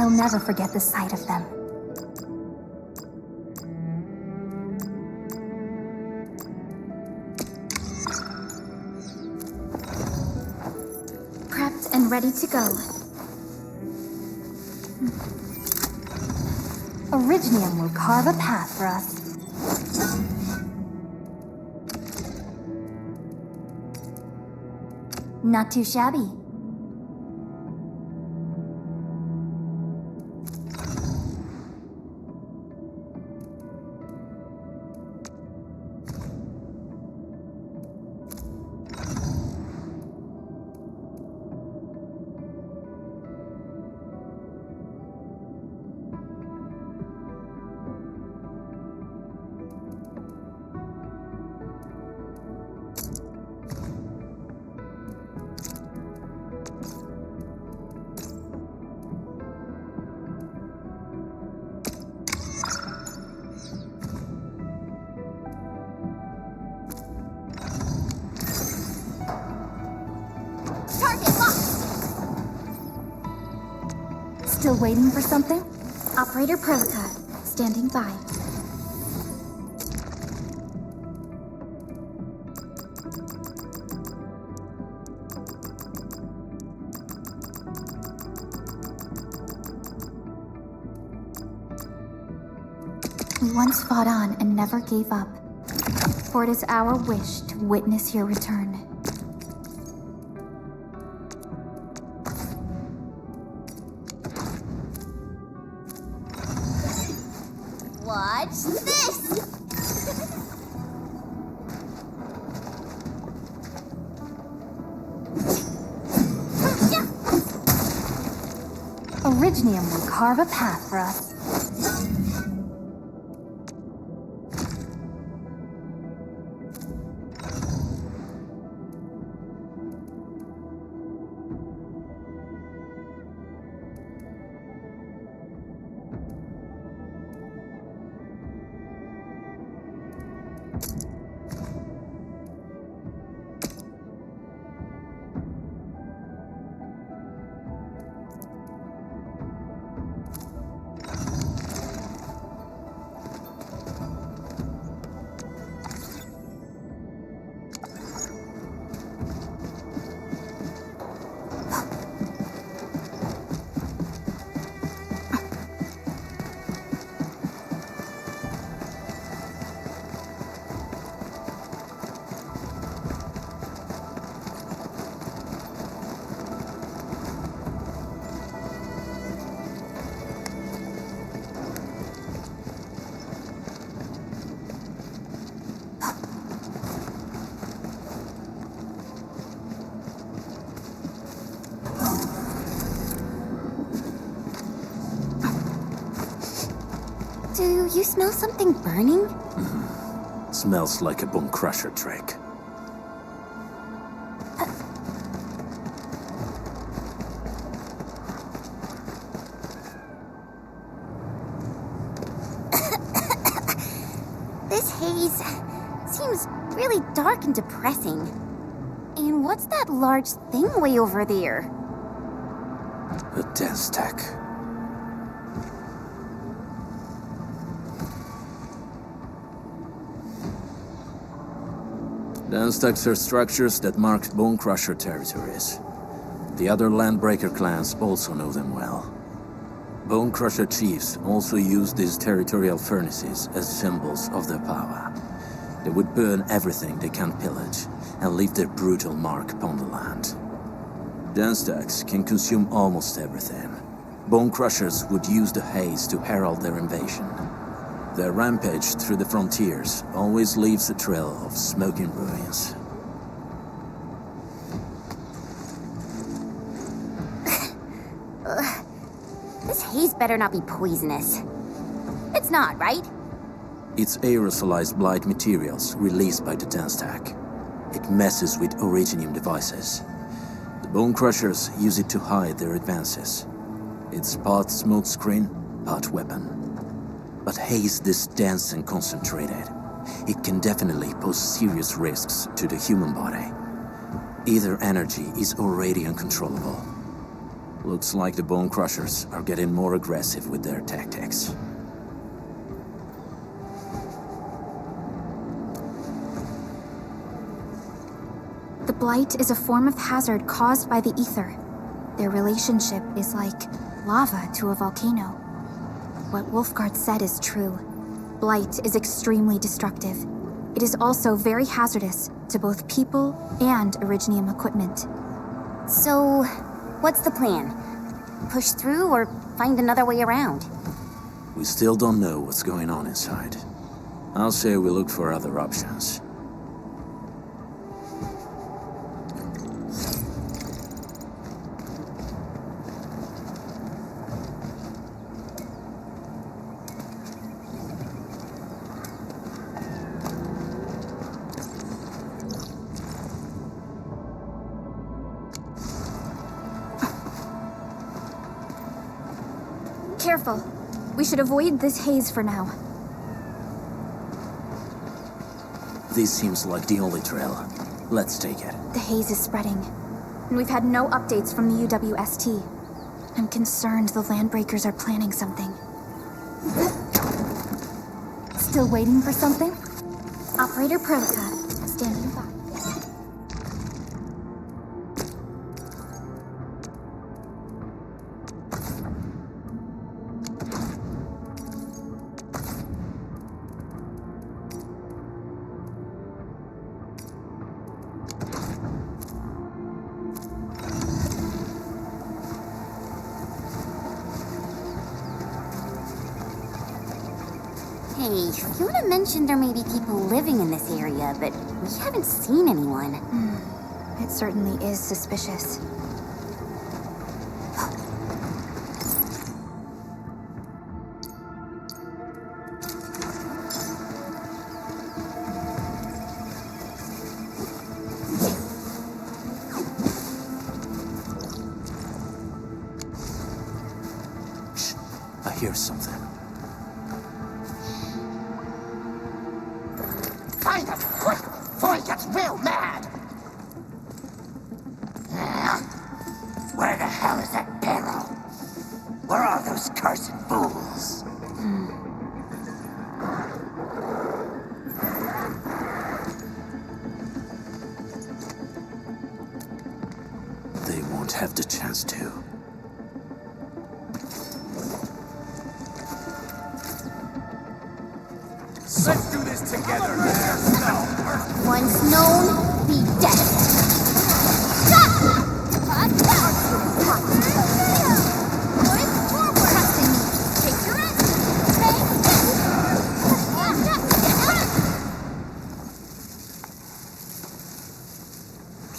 I'll never forget the sight of them. Prepped and ready to go. Originium will carve a path for us. Not too shabby. Still waiting for something? Operator Prelica, standing by. We once fought on and never gave up, for it is our wish to witness your return. Watch this! Originium will carve a path for us. Do you smell something burning? Smells like a bone crusher trick. This haze seems really dark and depressing. And what's that large thing way over there? A dense tech. Dense techs are structures that mark bone crusher territories. The other landbreaker clans also know them well. Bone crusher chiefs also use these territorial furnaces as symbols of their power. They would burn everything they can pillage and leave their brutal mark upon the land. Dense techs can consume almost everything. Bone crushers would use the haze to herald their invasion. Their rampage through the frontiers always leaves a trail of smoking ruins. This haze better not be poisonous. It's not, right? It's aerosolized blight materials released by the dense tech. It messes with Originium devices. The bone crushers use it to hide their advances. It's part smokescreen, part weapon. But haze this dense and concentrated. It can definitely pose serious risks to the human body. Either energy is already uncontrollable. Looks like the Bone Crushers are getting more aggressive with their tactics. The Blight is a form of hazard caused by the ether. Their relationship is like lava to a volcano. What Wolfguard said is true. Blight is extremely destructive. It is also very hazardous to both people and Originium equipment. So, what's the plan? Push through or find another way around? We still don't know what's going on inside. I'll say we look for other options. Careful. We should avoid this haze for now. This seems like the only trail. Let's take it. The haze is spreading, and we've had no updates from the UWST. I'm concerned the Landbreakers are planning something. Still waiting for something? Operator Perlica, standing by. Hey, Fiona mentioned there may be people living in this area, but we haven't seen anyone. It certainly is suspicious. Shh, I hear something. Find him, quick, before he gets real mad! Where the hell is that barrel? Where are those cursed fools? They won't have the chance to. Let's do this together! Once known, be dead.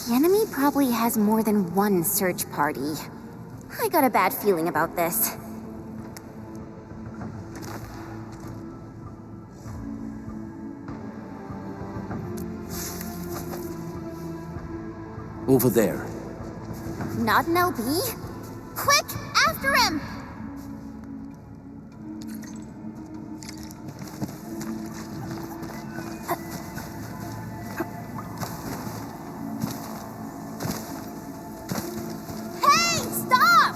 The enemy probably has more than one search party. I got a bad feeling about this. Over there. Not an LB? Quick, after him! Hey, stop!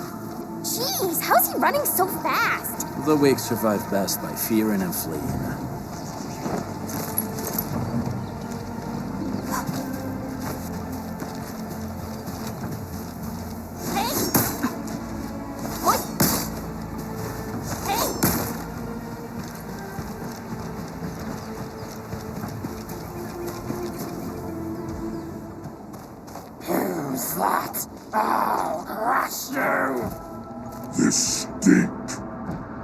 Jeez, how's he running so fast? The weak survive best by fearing and fleeing. Who's that? I'll crush you! This stink.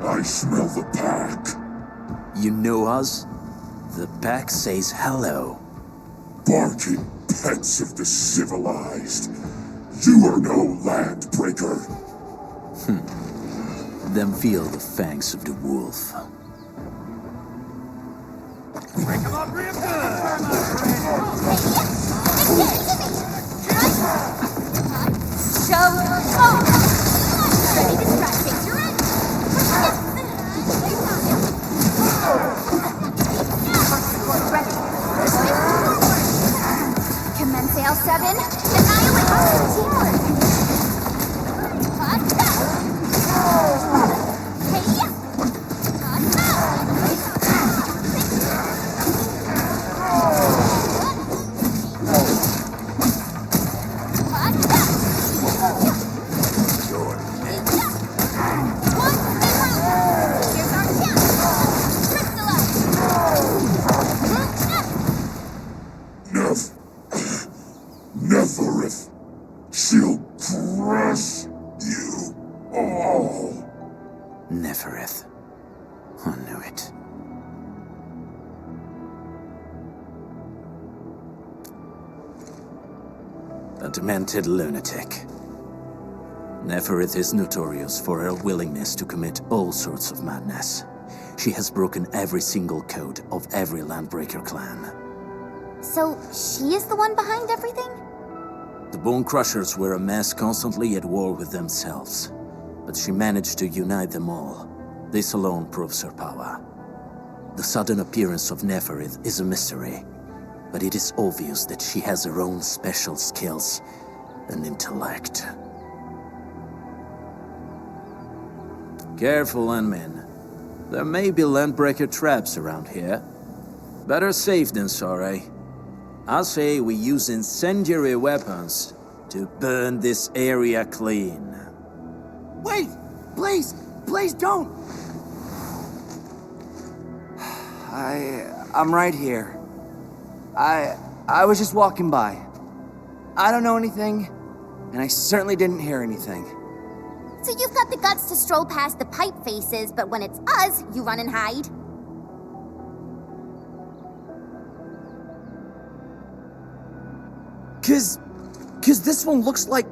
I smell the pack. You know us? The pack says hello. Barking pets of the civilized. You are no landbreaker. Then feel the fangs of the wolf. Break him up real good! Ready to strike, take your end! Commence L7, annihilate hostile teamwork! Neferith. I knew it. A demented lunatic. Neferith is notorious for her willingness to commit all sorts of madness. She has broken every single code of every Landbreaker clan. So, she is the one behind everything? The Bone Crushers were a mess constantly at war with themselves, but she managed to unite them all. This alone proves her power. The sudden appearance of Neferith is a mystery, but it is obvious that she has her own special skills and intellect. Careful, Landmen. There may be Landbreaker traps around here. Better safe than sorry. I say we use incendiary weapons to burn this area clean. Wait! Please! Please don't! I'm right here. I was just walking by. I don't know anything, and I certainly didn't hear anything. So you've got the guts to stroll past the pipe faces, but when it's us, you run and hide? Cause this one looks like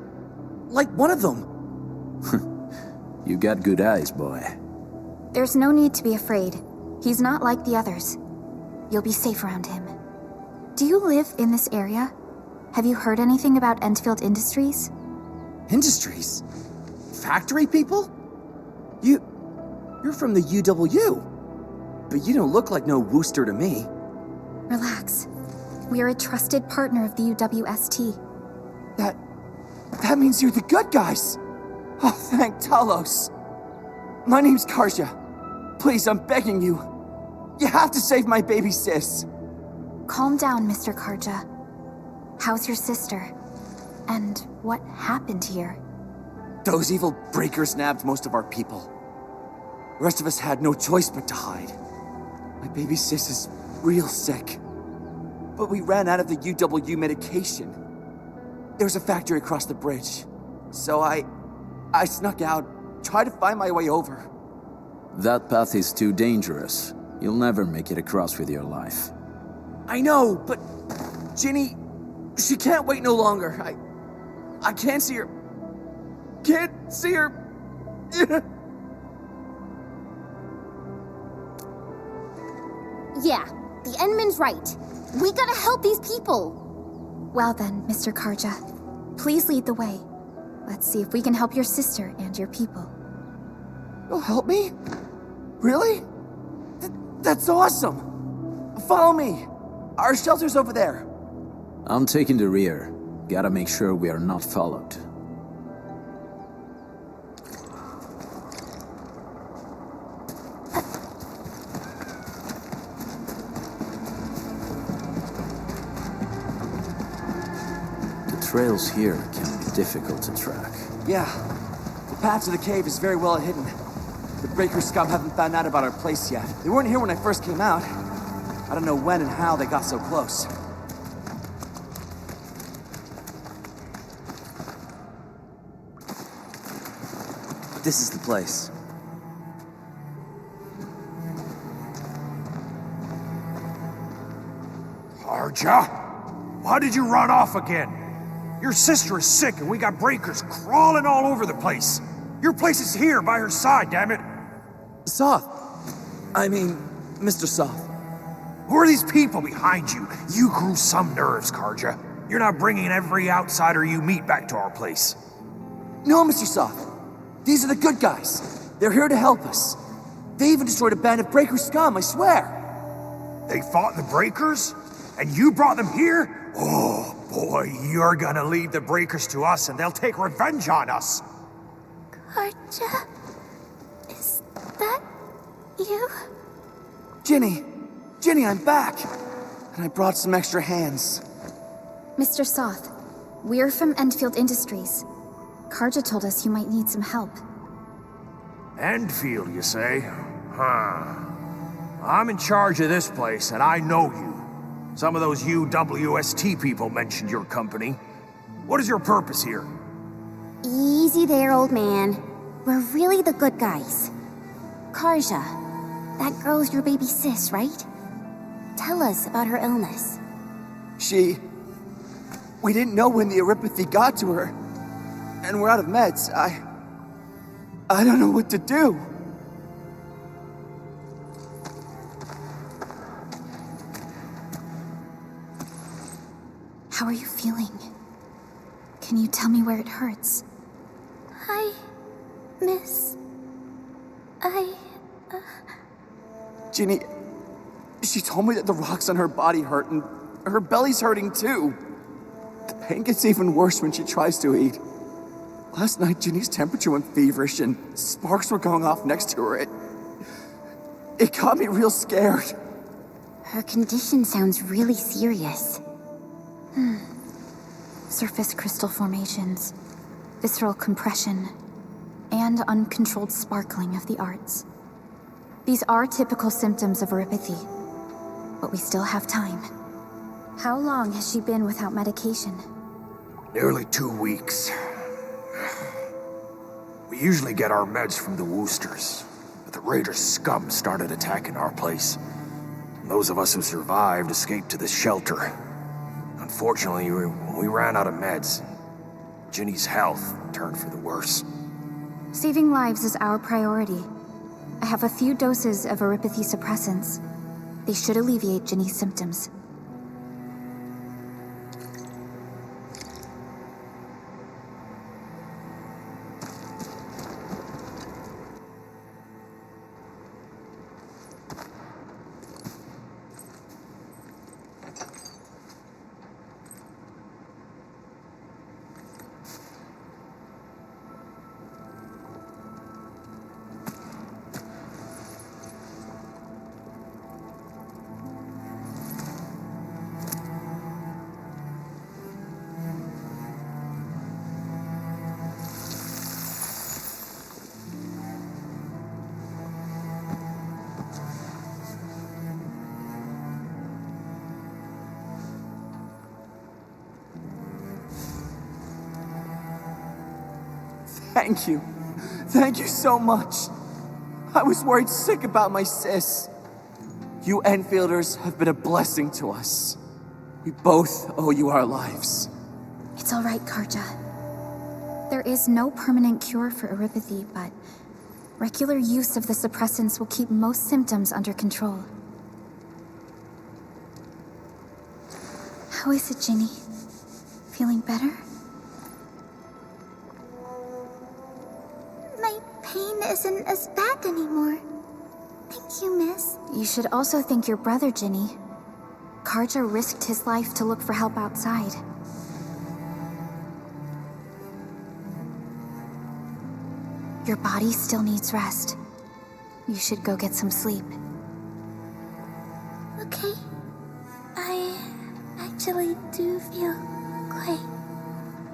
one of them. You got good eyes, boy. There's no need to be afraid. He's not like the others. You'll be safe around him. Do you live in this area? Have you heard anything about Endfield Industries? Industries? Factory people? You're from the UW, but you don't look like no Wooster to me. Relax. We are a trusted partner of the UWST. That means you're the good guys. Oh, thank Talos. My name's Karja. Please, I'm begging you. You have to save my baby sis. Calm down, Mr. Karja. How's your sister? And what happened here? Those evil breakers nabbed most of our people. The rest of us had no choice but to hide. My baby sis is real sick. But we ran out of the UW medication. There was a factory across the bridge. So I snuck out, tried to find my way over. That path is too dangerous. You'll never make it across with your life. I know, but Ginny, she can't wait no longer. I can't see her. Can't see her. Yeah, the Endman's right. We gotta help these people. Well then, Mr. Karja, please lead the way. Let's see if we can help your sister and your people. You'll help me? Really? That's awesome. Follow me. Our shelter's over there. I'm taking the rear. Gotta make sure we are not followed. The trails here can be difficult to track. Yeah. The path to the cave is very well hidden. The Breaker scum haven't found out about our place yet. They weren't here when I first came out. I don't know when and how they got so close. This is the place. Karja? Why did you run off again? Your sister is sick and we got breakers crawling all over the place. Your place is here by her side, damn it. Soth. I mean, Mr. Soth. Who are these people behind you? You grew some nerves, Karja. You're not bringing every outsider you meet back to our place. No, Mr. Soth. These are the good guys. They're here to help us. They even destroyed a band of Breaker scum, I swear. They fought the breakers? And you brought them here? Oh, boy, you're gonna leave the breakers to us and they'll take revenge on us. Karja? Is that you? Ginny, I'm back. And I brought some extra hands. Mr. Soth, we're from Endfield Industries. Karja told us you might need some help. Endfield, you say? Huh. I'm in charge of this place, and I know you. Some of those UWST people mentioned your company. What is your purpose here? Easy there, old man. We're really the good guys. Karja. That girl's your baby sis, right? Tell us about her illness. We didn't know when the Eurypathy got to her. And we're out of meds. I don't know what to do. How are you feeling? Can you tell me where it hurts? Hi, miss. Ginny, she told me that the rocks on her body hurt and her belly's hurting too. The pain gets even worse when she tries to eat. Last night, Ginny's temperature went feverish and sparks were going off next to her. It got me real scared. Her condition sounds really serious. Surface crystal formations, visceral compression, and uncontrolled sparkling of the arts. These are typical symptoms of eurypathy, but we still have time. How long has she been without medication? Nearly 2 weeks. We usually get our meds from the Woosters, but the Raider scum started attacking our place. And those of us who survived escaped to this shelter. Unfortunately, we ran out of meds. Ginny's health turned for the worse. Saving lives is our priority. I have a few doses of eurypathy suppressants. They should alleviate Ginny's symptoms. Thank you. Thank you so much. I was worried sick about my sis. You Enfielders have been a blessing to us. We both owe you our lives. It's all right, Karja. There is no permanent cure for eurypathy, but regular use of the suppressants will keep most symptoms under control. How is it, Ginny? Feeling better? My pain isn't as bad anymore. Thank you, miss. You should also thank your brother, Ginny. Karja risked his life to look for help outside. Your body still needs rest. You should go get some sleep. Okay. I actually do feel quite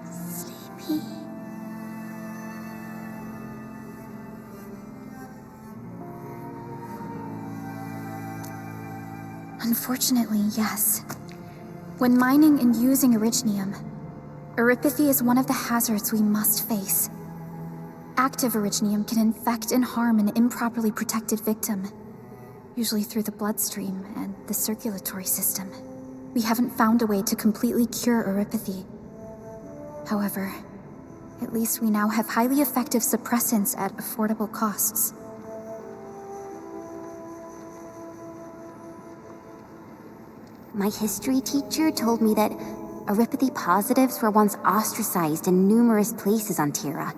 sleepy. Unfortunately, yes. When mining and using originium, eurypathy is one of the hazards we must face. Active originium can infect and harm an improperly protected victim, usually through the bloodstream and the circulatory system. We haven't found a way to completely cure eurypathy. However, at least we now have highly effective suppressants at affordable costs. My history teacher told me that eurypathy positives were once ostracized in numerous places on Terra.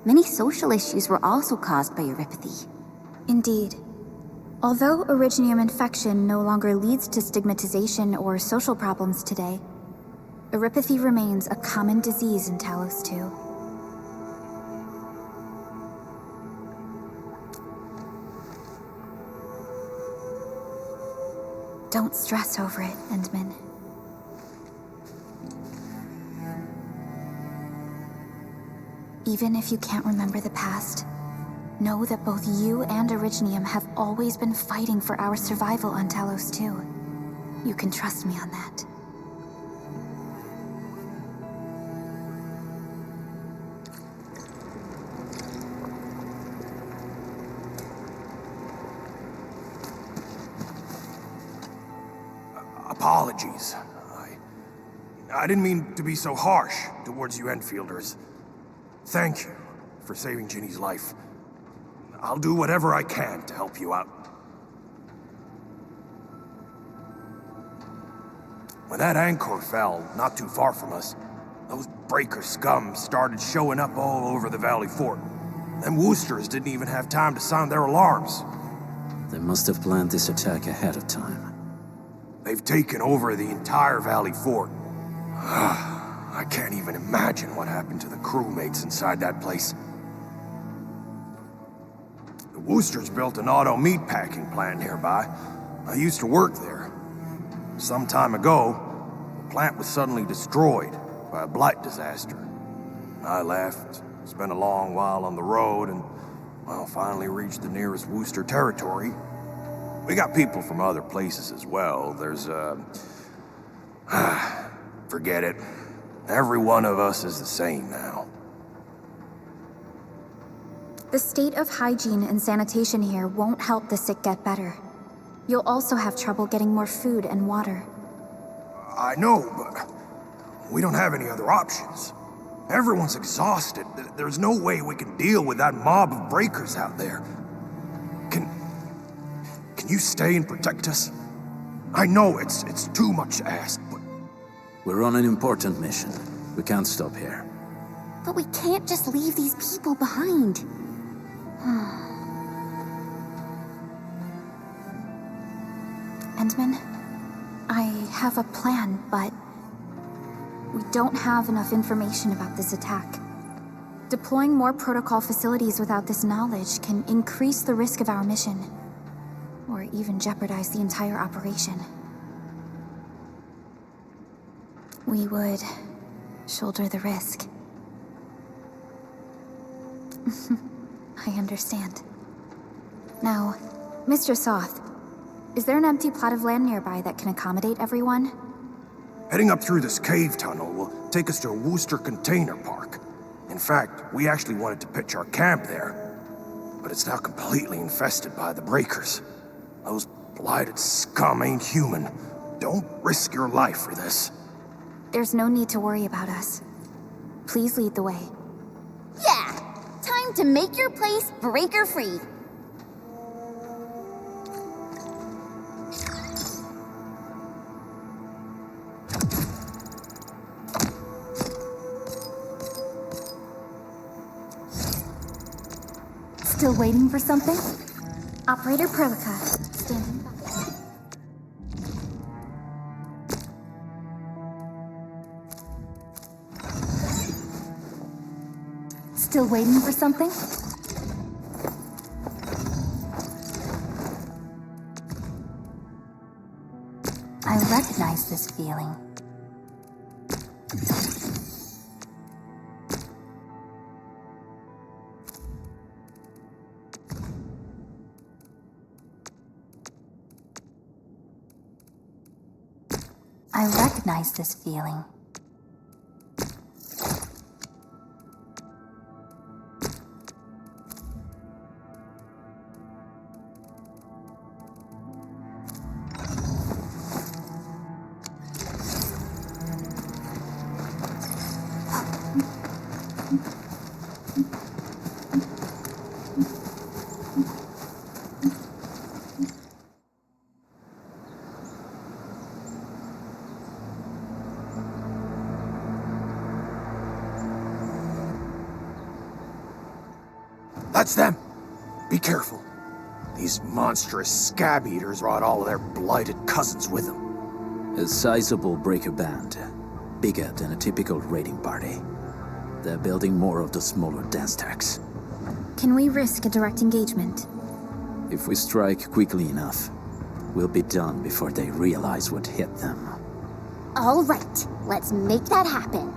Many social issues were also caused by eurypathy. Indeed. Although originium infection no longer leads to stigmatization or social problems today, eurypathy remains a common disease in Talos 2. Don't stress over it, Endman. Even if you can't remember the past, know that both you and Originium have always been fighting for our survival on Talos 2. You can trust me on that. apologies. I didn't mean to be so harsh towards you Enfielders. Thank you for saving Ginny's life. I'll do whatever I can to help you out. When that anchor fell, not too far from us, those breaker scum started showing up all over the Valley Fort. Them Woosters didn't even have time to sound their alarms. They must have planned this attack ahead of time. They've taken over the entire Valley Fort. I can't even imagine what happened to the crewmates inside that place. The Woosters built an auto meatpacking plant nearby. I used to work there. Some time ago, the plant was suddenly destroyed by a blight disaster. I left, spent a long while on the road, and, well, finally reached the nearest Wooster territory. We got people from other places as well. There's, forget it. Every one of us is the same now. The state of hygiene and sanitation here won't help the sick get better. You'll also have trouble getting more food and water. I know, but we don't have any other options. Everyone's exhausted. There's no way we can deal with that mob of breakers out there. Can you stay and protect us? I know it's too much to ask, but... We're on an important mission. We can't stop here. But we can't just leave these people behind. Endman, I have a plan, but we don't have enough information about this attack. Deploying more protocol facilities without this knowledge can increase the risk of our mission, or even jeopardize the entire operation. We would shoulder the risk. I understand. Now, Mr. Soth, is there an empty plot of land nearby that can accommodate everyone? Heading up through this cave tunnel will take us to a Wooster container park. In fact, we actually wanted to pitch our camp there, but it's now completely infested by the breakers. Those blighted scum ain't human. Don't risk your life for this. There's no need to worry about us. Please lead the way. Yeah! Time to make your place breaker-free. Still waiting for something? Operator Perlica, standing by. Still waiting for something? I recognize this feeling. I recognize this feeling. That's them! Be careful. These monstrous scab eaters brought all of their blighted cousins with them. A sizable breaker band. Bigger than a typical raiding party. They're building more of the smaller dance stacks. Can we risk a direct engagement? If we strike quickly enough, we'll be done before they realize what hit them. All right, let's make that happen.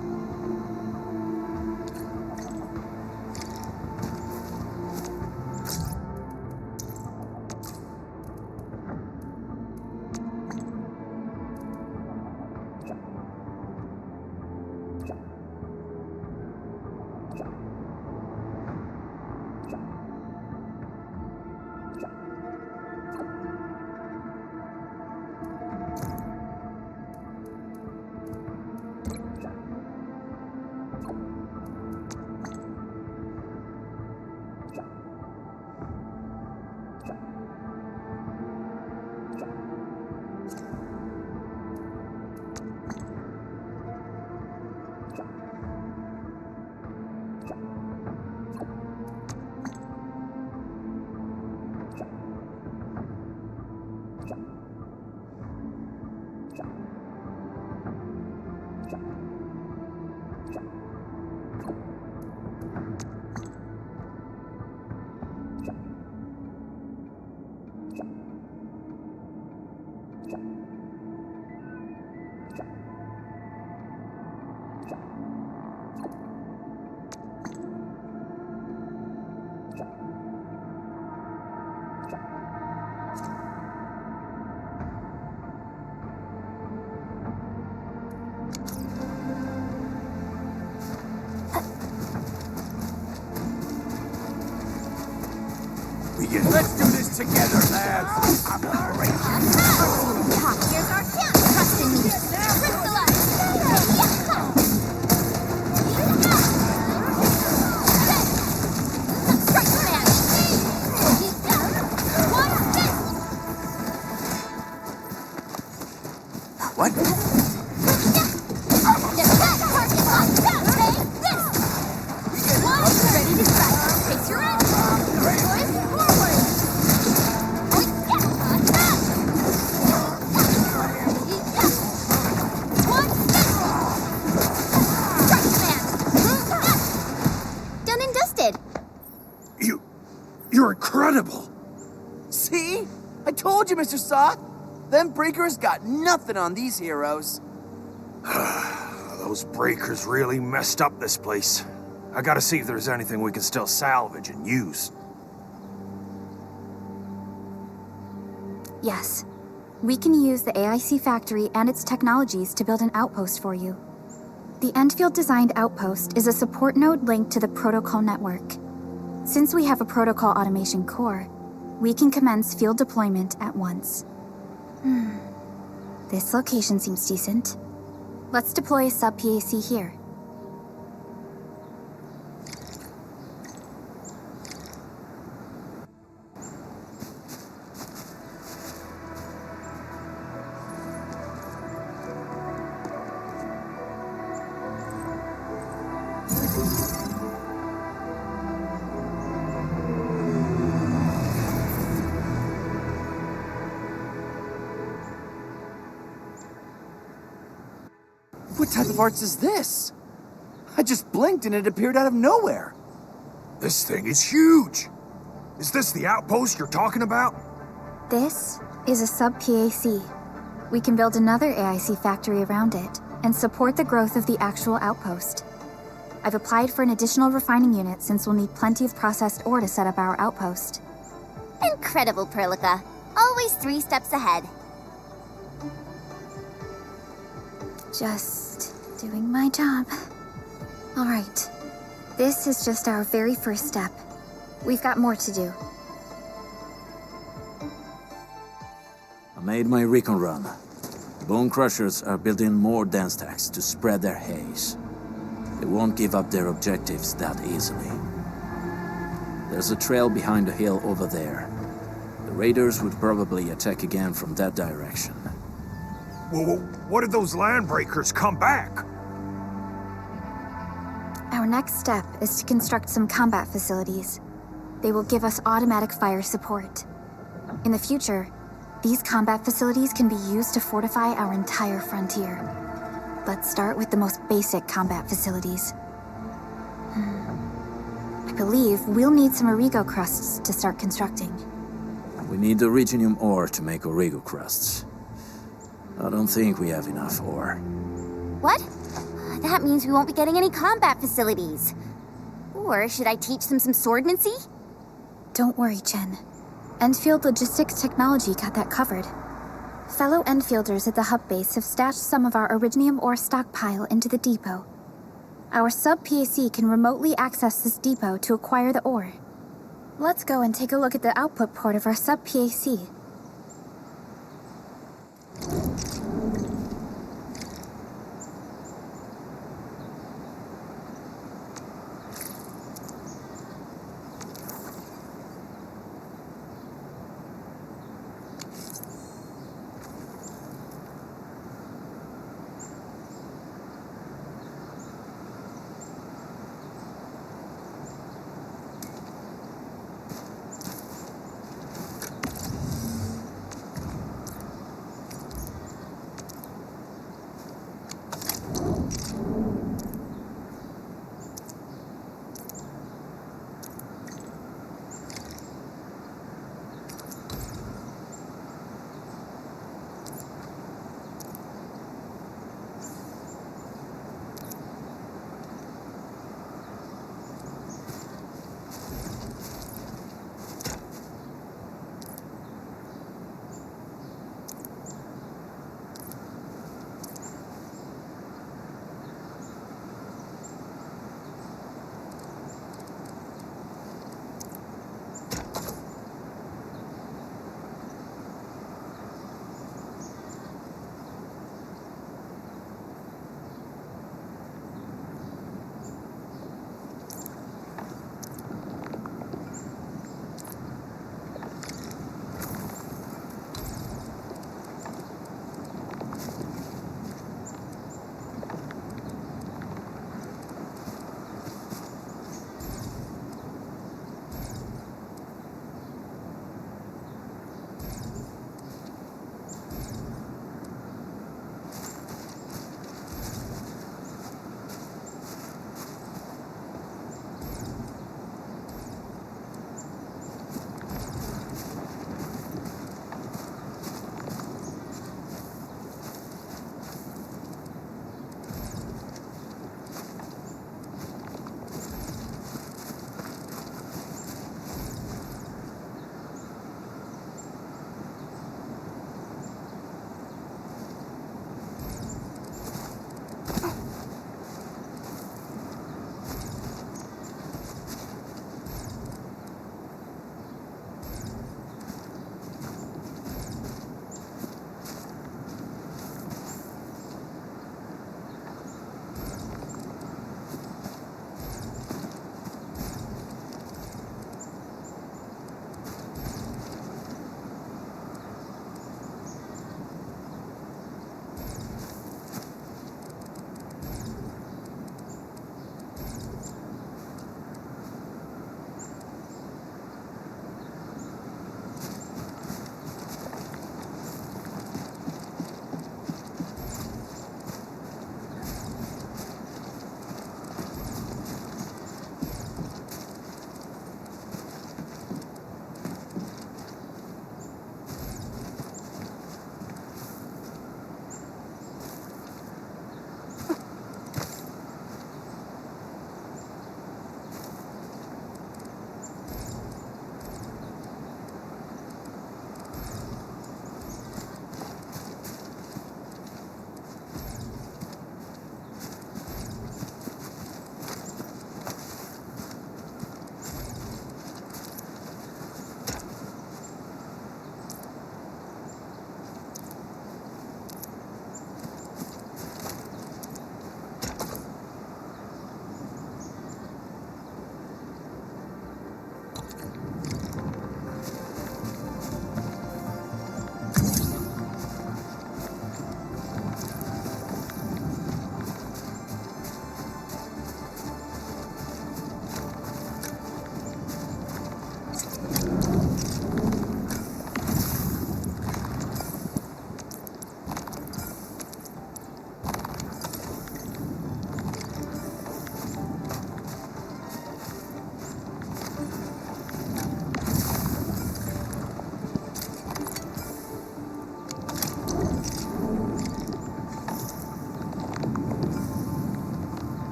begin. Let's do this together, lads! Here's our chance. Trust in me. Crystallize. Strike command. What? Ready to strike. Face your end. Forward. Done and dusted. You're incredible! See? I told you, Mr. Saw! Them breakers got nothing on these heroes. Those breakers really messed up this place. I gotta see if there's anything we can still salvage and use. Yes. We can use the AIC factory and its technologies to build an outpost for you. The Endfield designed outpost is a support node linked to the protocol network. Since we have a protocol automation core, we can commence field deployment at once. This location seems decent. Let's deploy a sub-PAC here. What type of arts is this? I just blinked and it appeared out of nowhere. This thing is huge! Is this the outpost you're talking about? This is a sub-PAC. We can build another AIC factory around it and support the growth of the actual outpost. I've applied for an additional refining unit since we'll need plenty of processed ore to set up our outpost. Incredible, Perlica. Always 3 steps ahead. Just doing my job. All right. This is just our very first step. We've got more to do. I made my recon run. Bone Crushers are building more dense stacks to spread their haze. They won't give up their objectives that easily. There's a trail behind the hill over there. The raiders would probably attack again from that direction. Well, what if those landbreakers come back? Our next step is to construct some combat facilities. They will give us automatic fire support. In the future, these combat facilities can be used to fortify our entire frontier. Let's start with the most basic combat facilities. I believe we'll need some Origo crusts to start constructing. We need the Originium ore to make Origo crusts. I don't think we have enough ore. What? That means we won't be getting any combat facilities. Or should I teach them some swordmancy? Don't worry, Chen. Endfield Logistics Technology got that covered. Fellow Endfielders at the hub base have stashed some of our Originium ore stockpile into the depot. Our sub-PAC can remotely access this depot to acquire the ore. Let's go and take a look at the output port of our sub-PAC.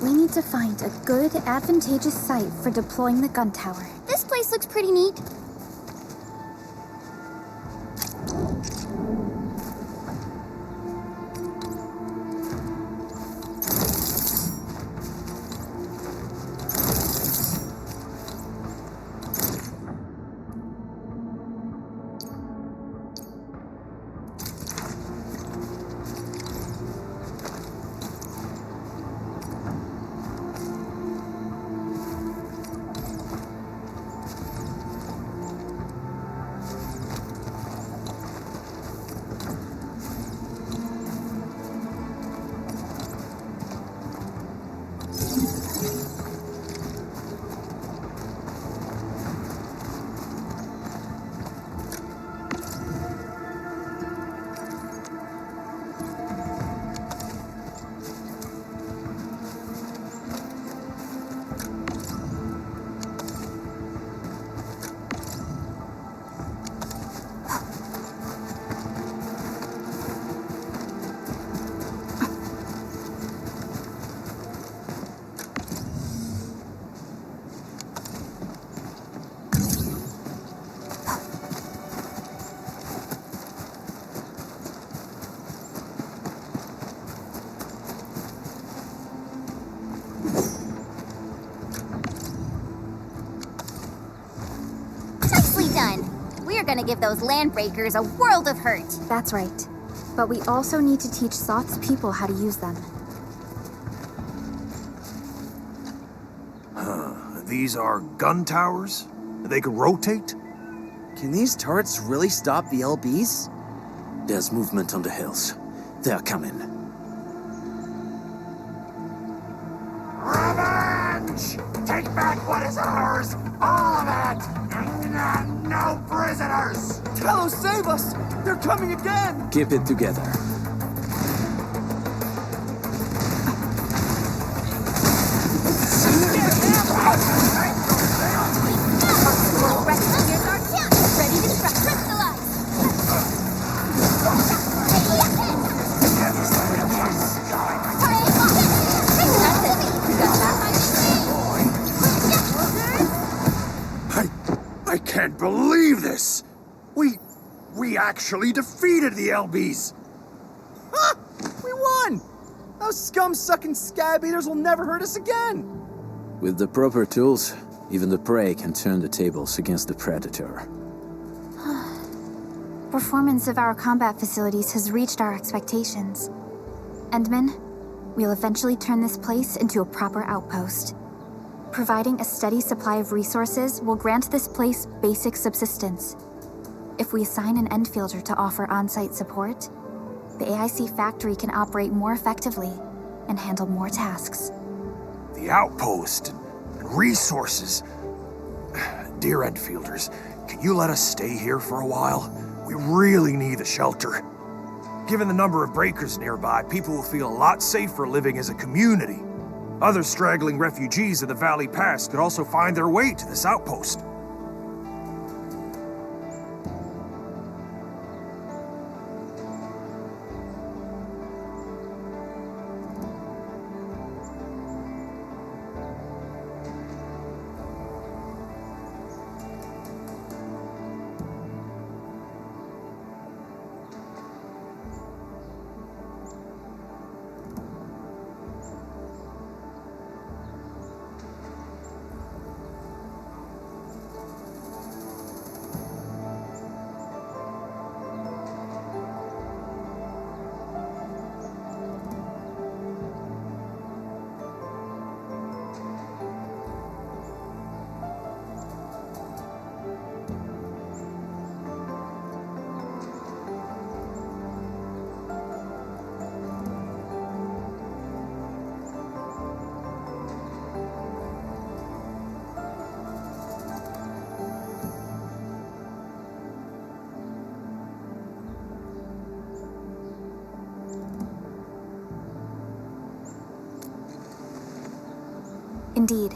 We need to find a good, advantageous site for deploying the gun tower. This place looks pretty neat. We're gonna give those landbreakers a world of hurt. That's right. But we also need to teach Soth's people how to use them. These are gun towers? They can rotate? Can these turrets really stop the LBs? There's movement on the hills. They're coming. Revenge! Take back what is ours! All of it! And no prisoners! Tello, save us! They're coming again! Keep it together. Ready to crystallize! I can't believe this! We actually defeated the LBs! Ha! We won! Those scum-sucking scab eaters will never hurt us again! With the proper tools, even the prey can turn the tables against the predator. Performance of our combat facilities has reached our expectations. Endman, we'll eventually turn this place into a proper outpost. Providing a steady supply of resources will grant this place basic subsistence. If we assign an Endfielder to offer on-site support, the AIC factory can operate more effectively and handle more tasks. The outpost and resources. Dear Endfielders, can you let us stay here for a while? We really need the shelter. Given the number of breakers nearby, people will feel a lot safer living as a community. Other straggling refugees of the Valley Pass could also find their way to this outpost. Indeed.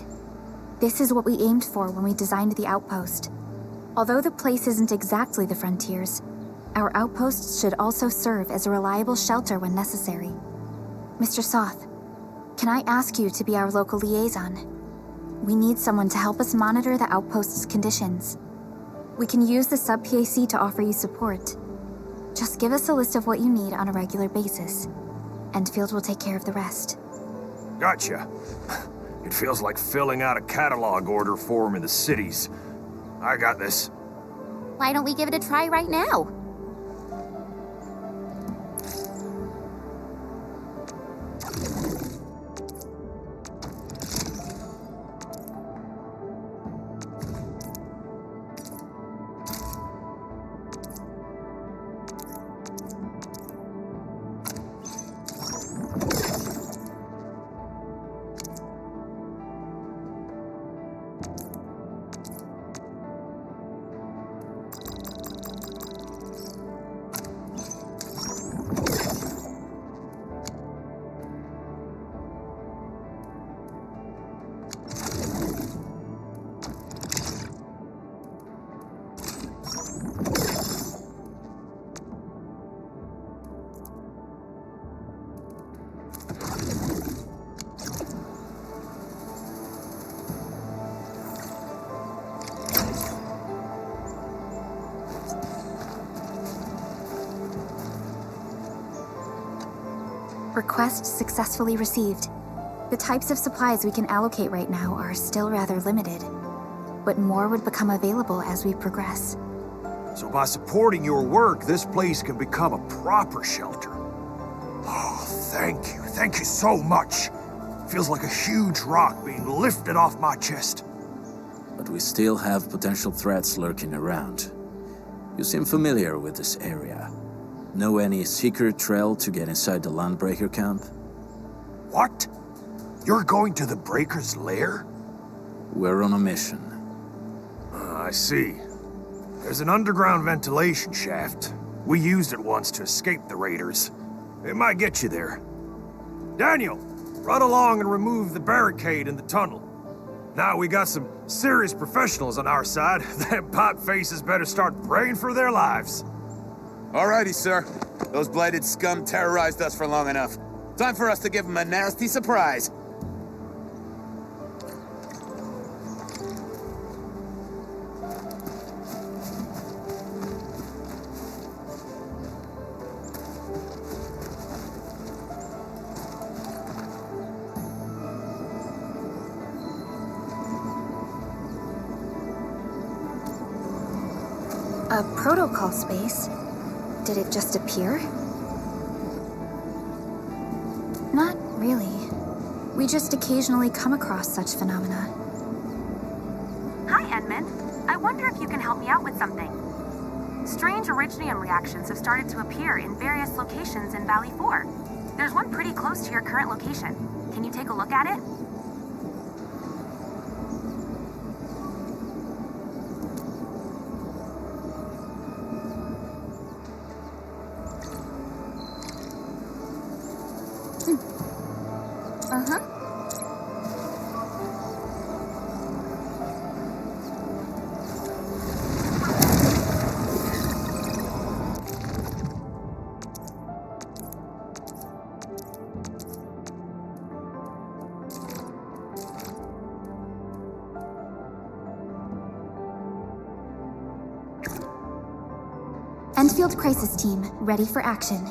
This is what we aimed for when we designed the outpost. Although the place isn't exactly the frontiers, our outposts should also serve as a reliable shelter when necessary. Mr. Soth, Can I ask you to be our local liaison? We need someone to help us monitor the outpost's conditions. We can use the sub-PAC to offer you support. Just give us a list of what you need on a regular basis. ENDFIELD will take care of the rest. Gotcha. It feels like filling out a catalog order form in the cities. I got this. Why don't we give it a try right now? Request successfully received. The types of supplies we can allocate right now are still rather limited, but more would become available as we progress. So by supporting your work, this place can become a proper shelter. Oh, thank you. Thank you so much. Feels like a huge rock being lifted off my chest. But we still have potential threats lurking around. You seem familiar with this area. Know any secret trail to get inside the Landbreaker camp? What? You're going to the Breaker's lair? We're on a mission. I see. There's an underground ventilation shaft. We used it once to escape the raiders. It might get you there. Daniel, run along and remove the barricade in the tunnel. Now we got some serious professionals on our side. Them pipe faces better start praying for their lives. Alrighty, sir. Those blighted scum terrorized us for long enough. Time for us to give them a nasty surprise. A protocol space? Did it just appear? Not really. We just occasionally come across such phenomena. Hi, Edmund. I wonder if you can help me out with something. Strange originium reactions have started to appear in various locations in Valley 4. There's one pretty close to your current location. Can you take a look at it? ENDFIELD Crisis Team, ready for action.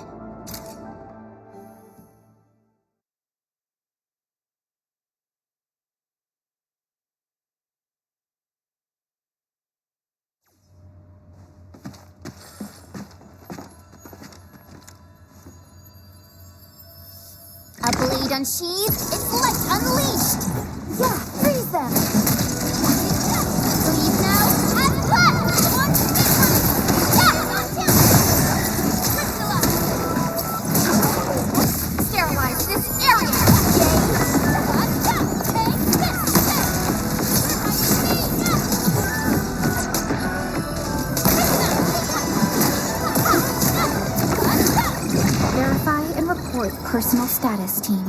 A blade unsheathed, its light unleashed! Yeah, freeze them! Leave now, and blast! One, yeah, on two! Crystallize! Sterilize this area! Yay! Take this! Verify and report personal status, team.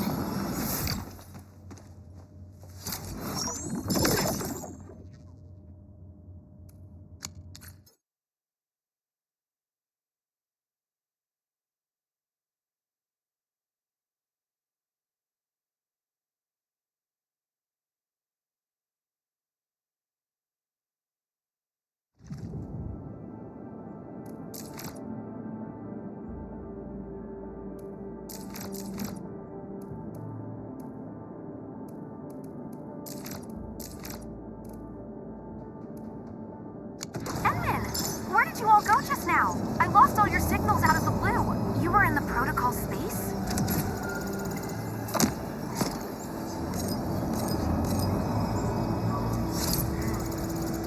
you all go just now? I lost all your signals out of the blue. You were in the protocol space?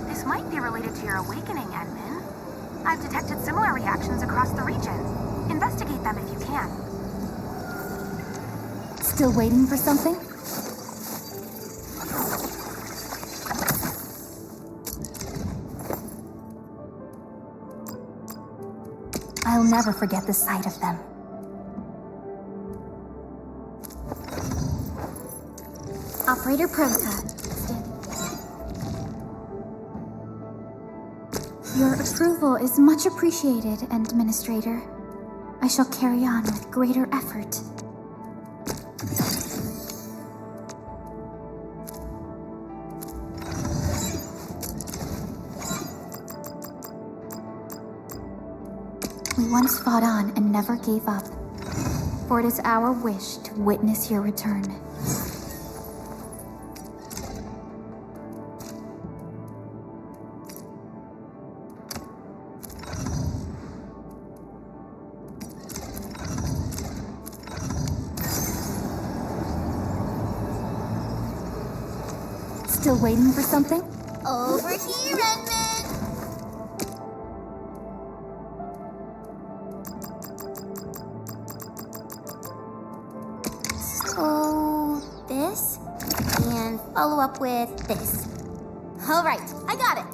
This might be related to your awakening, Edmund. I've detected similar reactions across the region. Investigate them if you can. Still waiting for something? I'll never forget the sight of them. Operator Prota. Your approval is much appreciated, Administrator. I shall carry on with greater effort. We once fought on and never gave up, for it is our wish to witness your return. Still waiting for something? Over here, Edmund! So, this, and follow up with this. All right, I got it.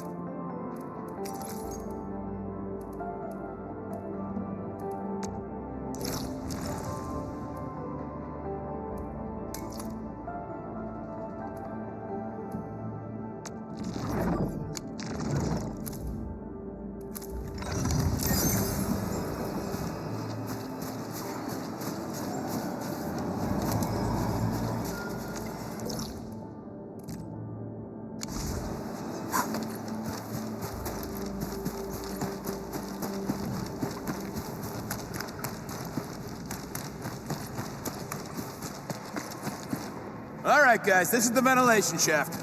Alright, guys, this is the ventilation shaft.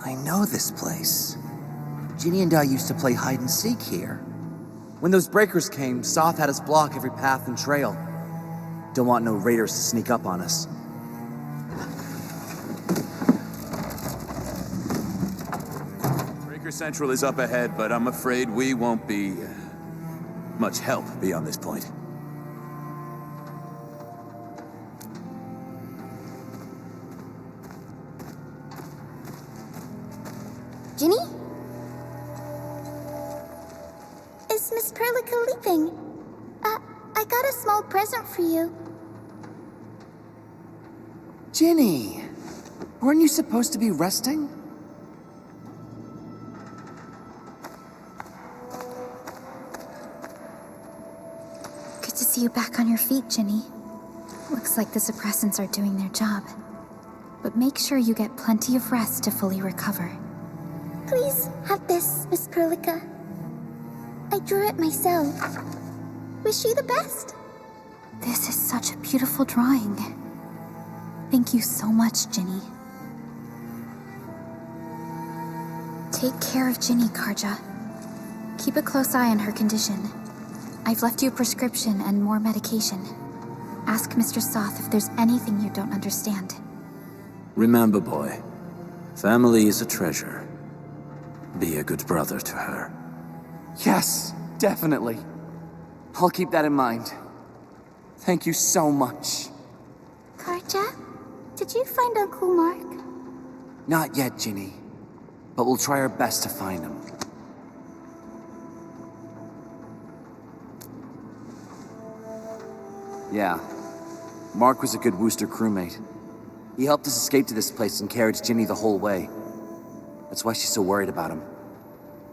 I know this place. Ginny and I used to play hide and seek here. When those breakers came, Soth had us block every path and trail. Don't want no raiders to sneak up on us. Breaker Central is up ahead, but I'm afraid we won't be much help beyond this point. Ginny? Is Miss Perlica leaving? I got a small present for you. Ginny! Weren't you supposed to be resting? Good to see you back on your feet, Ginny. Looks like the suppressants are doing their job. But make sure you get plenty of rest to fully recover. Please have this, Miss Perlica. I drew it myself. Wish you the best. This is such a beautiful drawing. Thank you so much, Ginny. Take care of Ginny, Karja. Keep a close eye on her condition. I've left you a prescription and more medication. Ask Mr. Soth if there's anything you don't understand. Remember, boy, family is a treasure. Be a good brother to her. Yes, definitely. I'll keep that in mind. Thank you so much. Karja, did you find Uncle Mark? Not yet, Ginny. But we'll try our best to find him. Yeah. Mark was a good Wooster crewmate. He helped us escape to this place and carried Ginny the whole way. That's why she's so worried about him.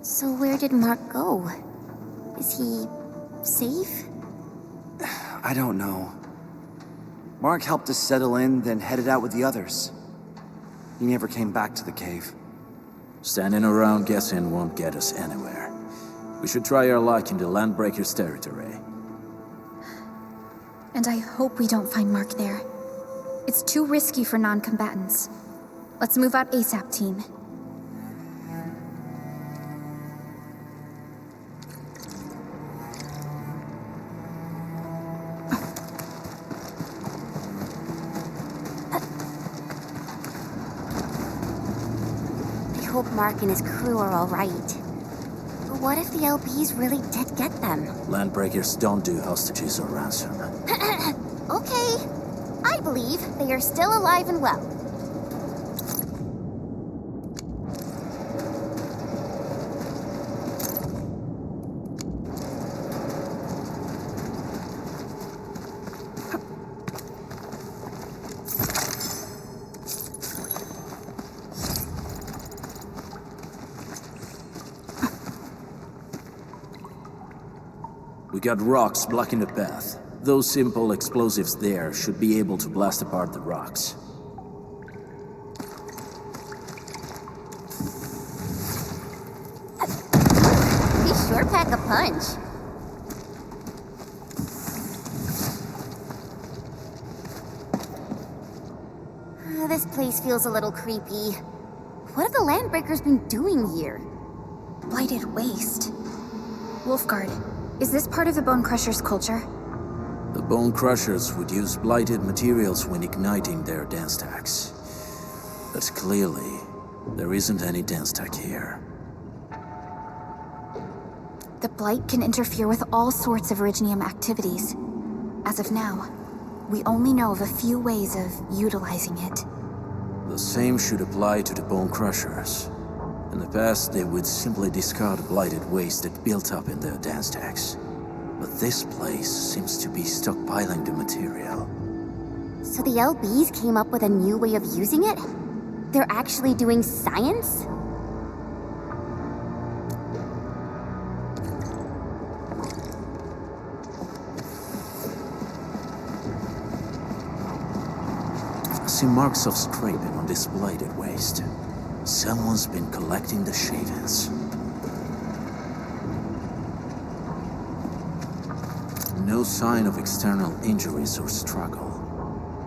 So where did Mark go? Is he safe? I don't know. Mark helped us settle in, then headed out with the others. He never came back to the cave. Standing around guessing won't get us anywhere. We should try our luck in the Landbreaker's territory. And I hope we don't find Mark there. It's too risky for non-combatants. Let's move out ASAP, team. hope Mark and his crew are alright. But what if the LBs really did get them? Landbreakers don't do hostages or ransom. Okay. I believe they are still alive and well. We got rocks blocking the path. Those simple explosives there should be able to blast apart the rocks. They sure pack a punch. This place feels a little creepy. What have the Landbreakers been doing here? Blighted waste. Wolfguard, is this part of the Bone Crusher's culture? The Bone Crushers would use blighted materials when igniting their dance stacks. But clearly, there isn't any dance stack here. The Blight can interfere with all sorts of Originium activities. As of now, we only know of a few ways of utilizing it. The same should apply to the Bone Crushers. In the past, they would simply discard blighted waste that built up in their dance stacks. But this place seems to be stockpiling the material. So the LBs came up with a new way of using it? They're actually doing science? I see marks of scraping on this blighted waste. Someone's been collecting the shavings. No sign of external injuries or struggle.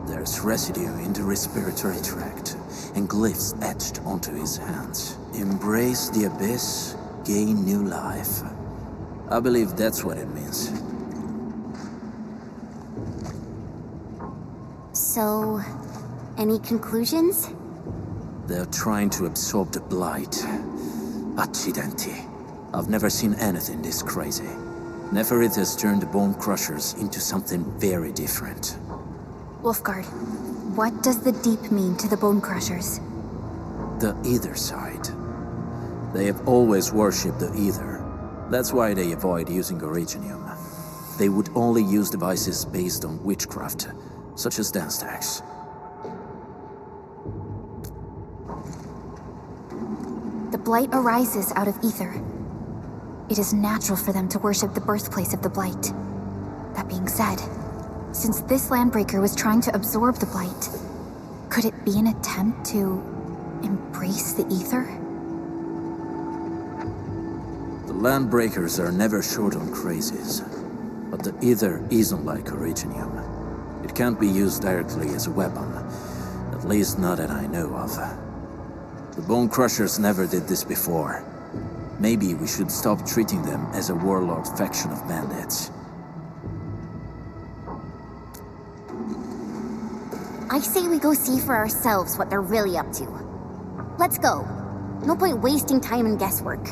There's residue in the respiratory tract, and glyphs etched onto his hands. Embrace the abyss, gain new life. I believe that's what it means. So, any conclusions? They're trying to absorb the blight. Accidenti. I've never seen anything this crazy. Neferith has turned the Bone Crushers into something very different. Wolfguard, what does the Deep mean to the Bone Crushers? The Ether side. They have always worshipped the Ether. That's why they avoid using Originium. They would only use devices based on witchcraft, such as dance stacks. The Blight arises out of Ether. It is natural for them to worship the birthplace of the Blight. That being said, since this Landbreaker was trying to absorb the Blight, could it be an attempt to embrace the Ether? The Landbreakers are never short on crazes, but the Ether isn't like Originium. It can't be used directly as a weapon, at least not that I know of. The Bone Crushers never did this before. Maybe we should stop treating them as a warlord faction of bandits. I say we go see for ourselves what they're really up to. Let's go. No point wasting time in guesswork.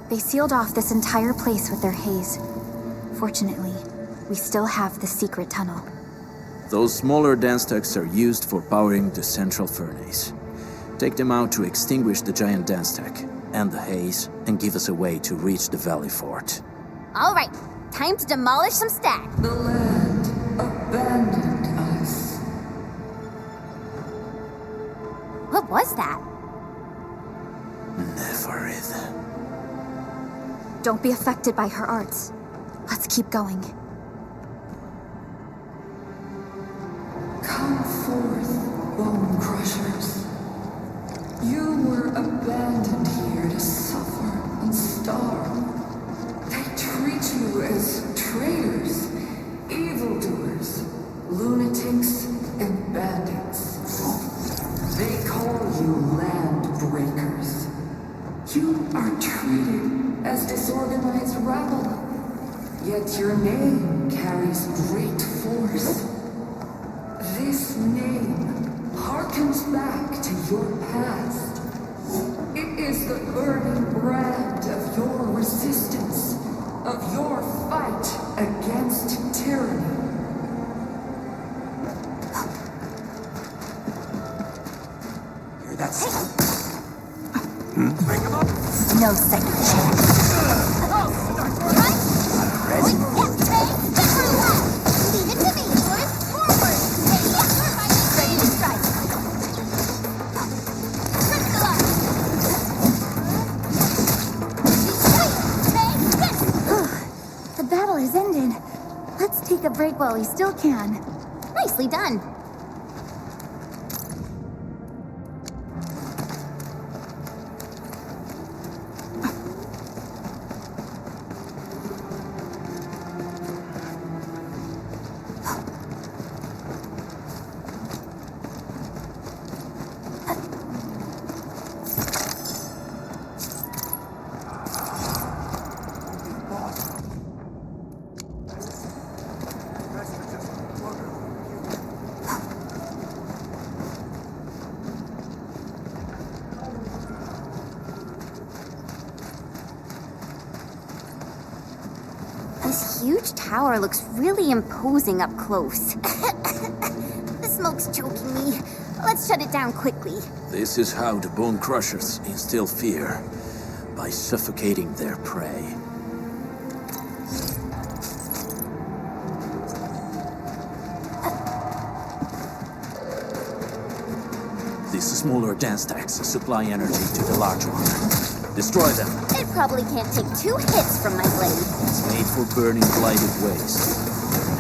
They sealed off this entire place with their haze. Fortunately, we still have the secret tunnel. Those smaller dance stacks are used for powering the central furnace. Take them out to extinguish the giant dance tech, end the haze, and give us a way to reach the Valley Fort. All right, time to demolish some stack. The land abandoned us. What was that? Neverith. Don't be affected by her arts. Let's keep going. Come forth, bone crushers. You were abandoned here to suffer and starve. They treat you as traitors, evildoers, lunatics, and bandits. They call you land breakers. You are treated as disorganized rabble. Yet your name carries great force. This name harkens back to your past. It is the burning brand of your resistance, of your fight against tyranny. Hear that sound? No second chance. Leave it to me, boys. Forward. Ready to strike. Critical up. The battle has ended. Let's take a break while we still can. Nicely done. This huge tower looks really imposing up close. The smoke's choking me. Let's shut it down quickly. This is how the Bone Crushers instill fear, by suffocating their prey. These smaller dance stacks supply energy to the larger one. Destroy them. It probably can't take 2 hits from my blade. It's made for burning blighted waste.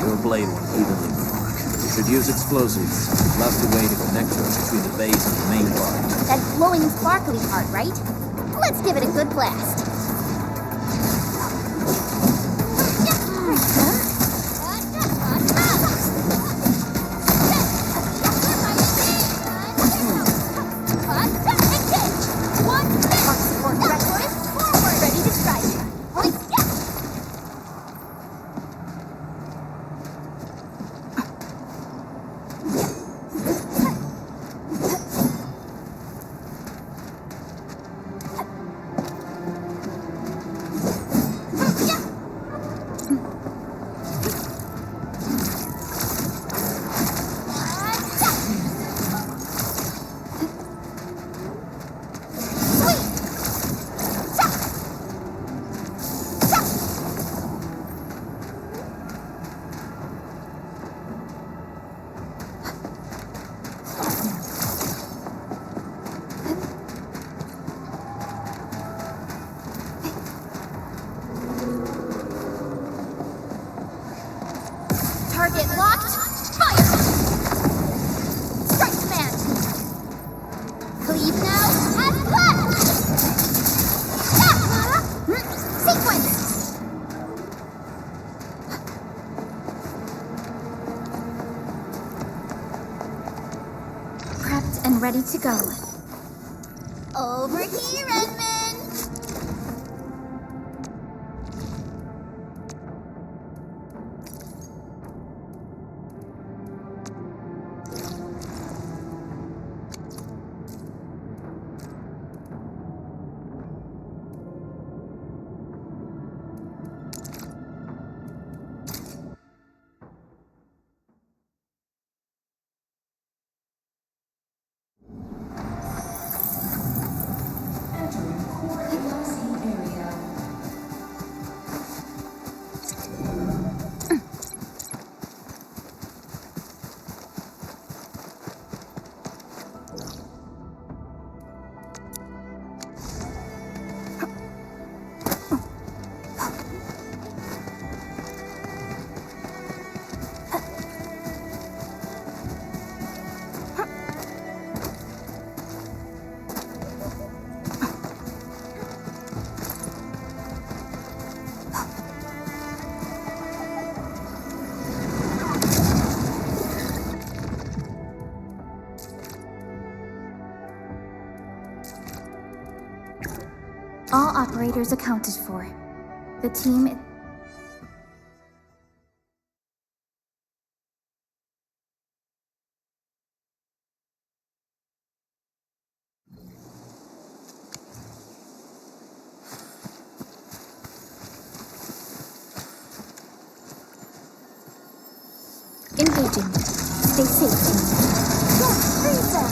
Your blade won't evenly work. You should use explosives. Blast away the connectors between the base and the main part. That glowing sparkly part, right? Let's give it a good blast. Target locked. Fire! Strike command. Cleave now and blast! Sequence! Prepped and ready to go. Over here, Edmund! All operators accounted for. The team... Engaging. Stay safe, team. Yes, freeze them!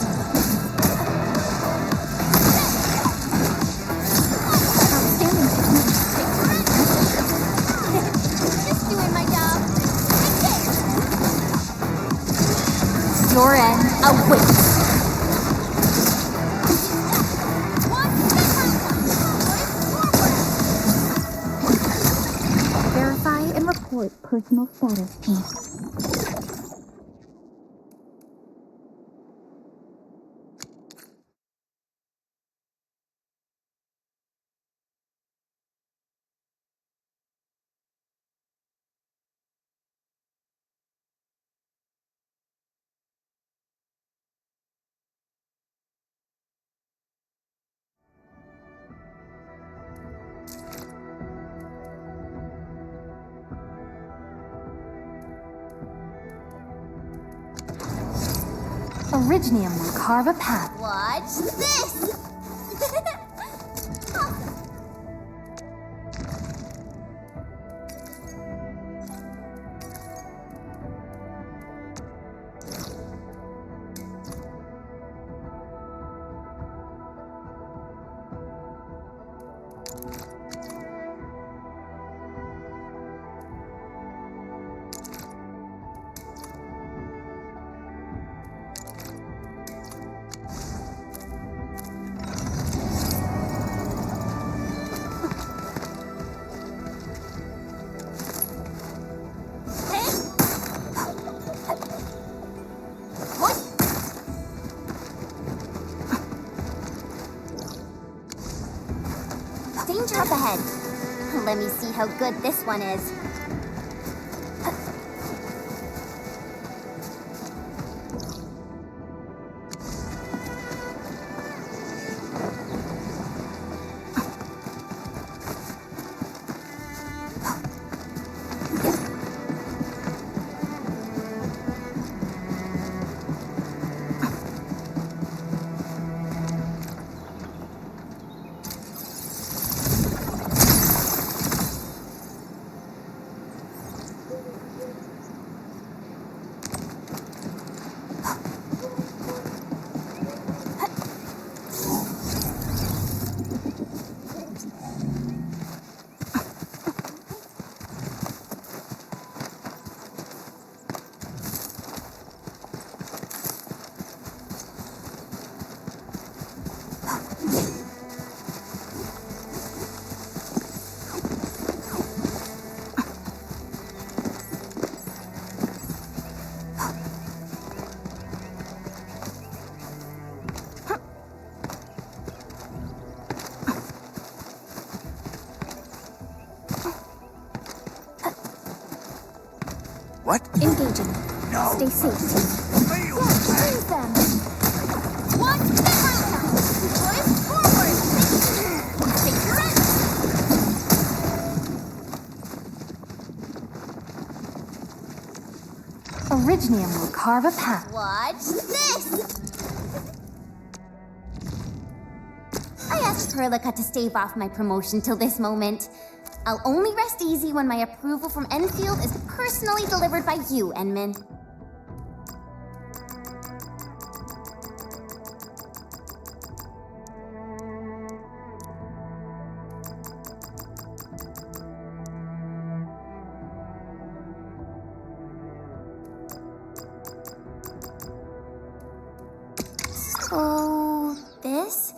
Outstanding technique. Just doing my job. Your end awaits. Verify and report personal status, team. Originium will carve a path. Watch this! Danger up ahead. Let me see how good this one is. What? Engaging. No. Stay safe, team. Freeze them! Watch the countdown! Boys, forward! Take your end! Originium will carve a path. Watch this! I asked Perlica to stave off my promotion till this moment. I'll only rest easy when my approval from Enfield is personally delivered by you, Enman. So, this,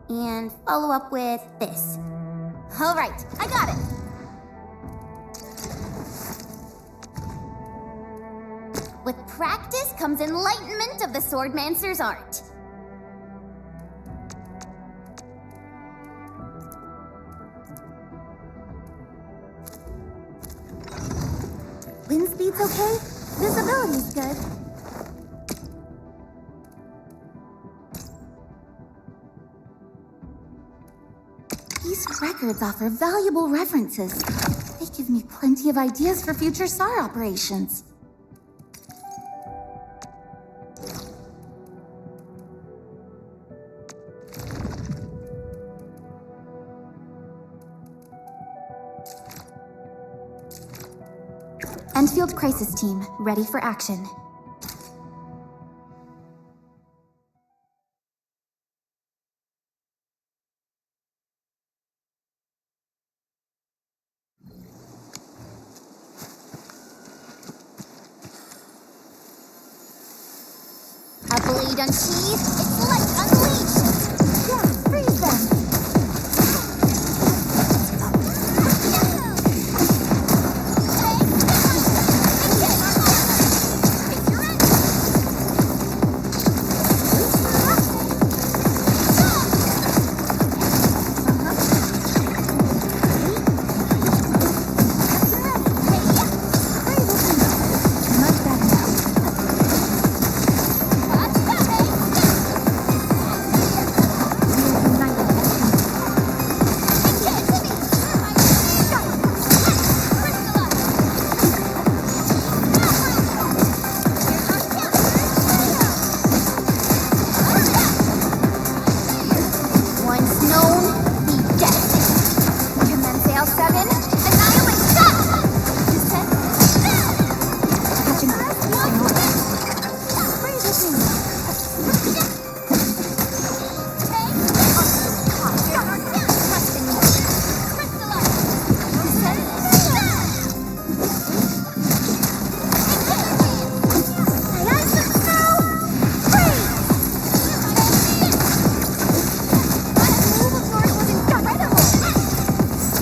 and follow up with this. All right, I got it. With practice comes enlightenment of the Swordmancer's art. Wind speed's okay? Visibility's good. These records offer valuable references. They give me plenty of ideas for future SAR operations. Enfield Crisis Team, ready for action. A blade unsheathed, its light unleashed! Yeah, freeze them!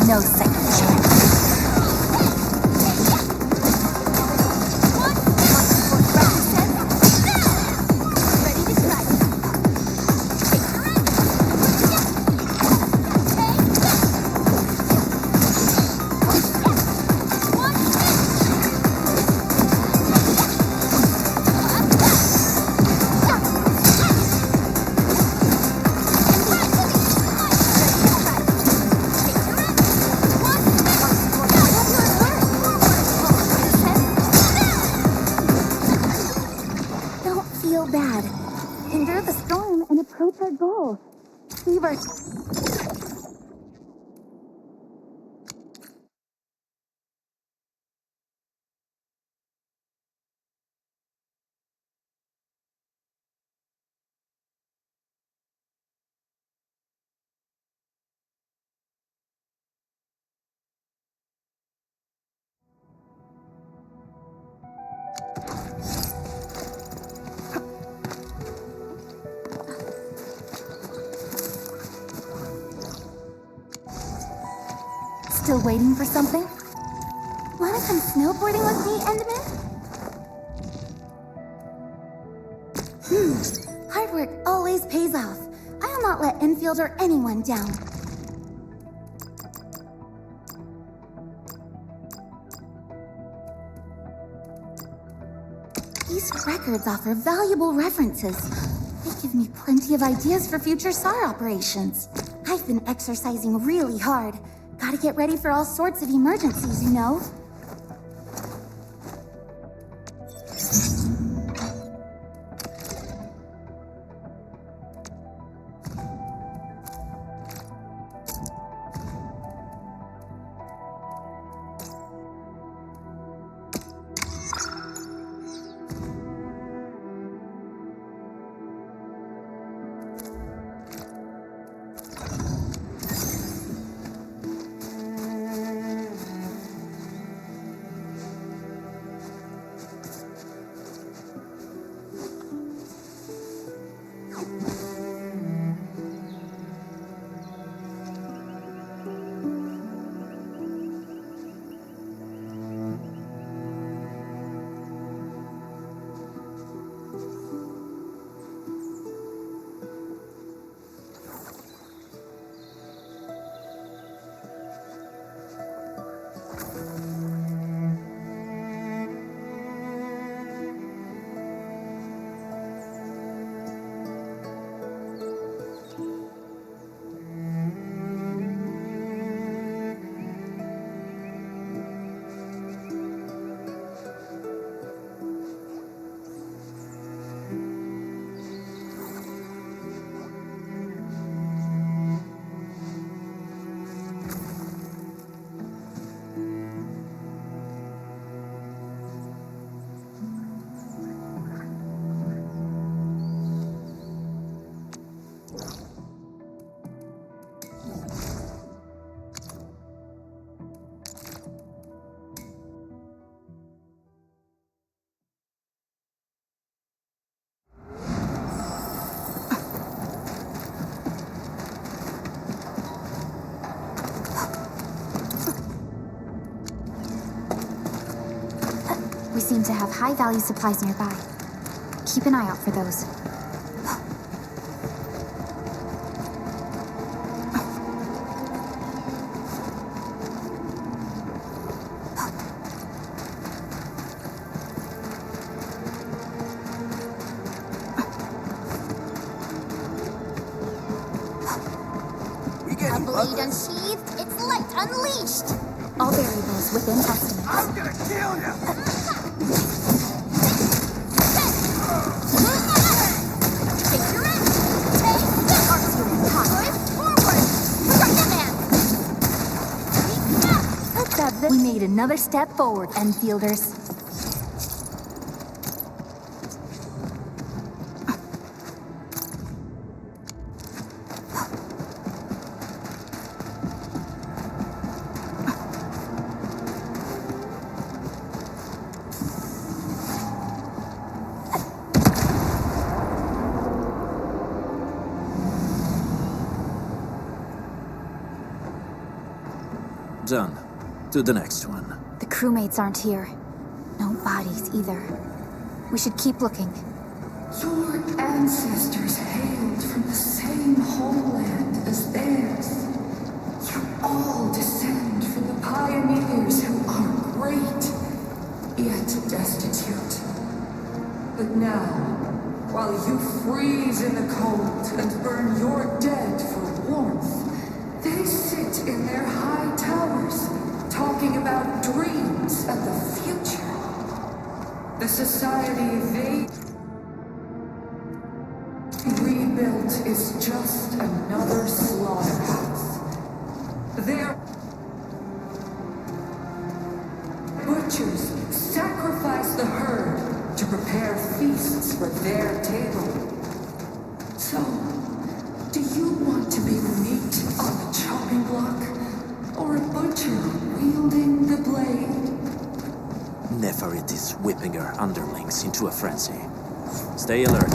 No second chance. Bad. Endure the storm and approach our goal. Fever. Still waiting for something? Wanna come snowboarding with me, Enderman? Hard work always pays off. I'll not let Enfield or anyone down. These records offer valuable references. They give me plenty of ideas for future SAR operations. I've been exercising really hard. Gotta get ready for all sorts of emergencies, you know? seem to have high-value supplies nearby. Keep an eye out for those. A blade unsheathed, its light unleashed! All variables within estimates. I'm gonna kill you! Take your end! Take forward! Right man! We made another step forward, Enfielders. Done. To the next one. The crewmates aren't here. No bodies either. We should keep looking. Your ancestors hailed from the same homeland as theirs. You all descend from the pioneers who are great, yet destitute. But now, while you freeze in the cold and burn your dead for warmth, they sit in their high towers, talking about dreams and the future. The society they rebuilt is just another slaughterhouse. Their butchers sacrifice the herd to prepare feasts for their table. So, do you want to be meat on the chopping block, or a butcher wielding the blade? Neferit is whipping her underlings into a frenzy. Stay alert.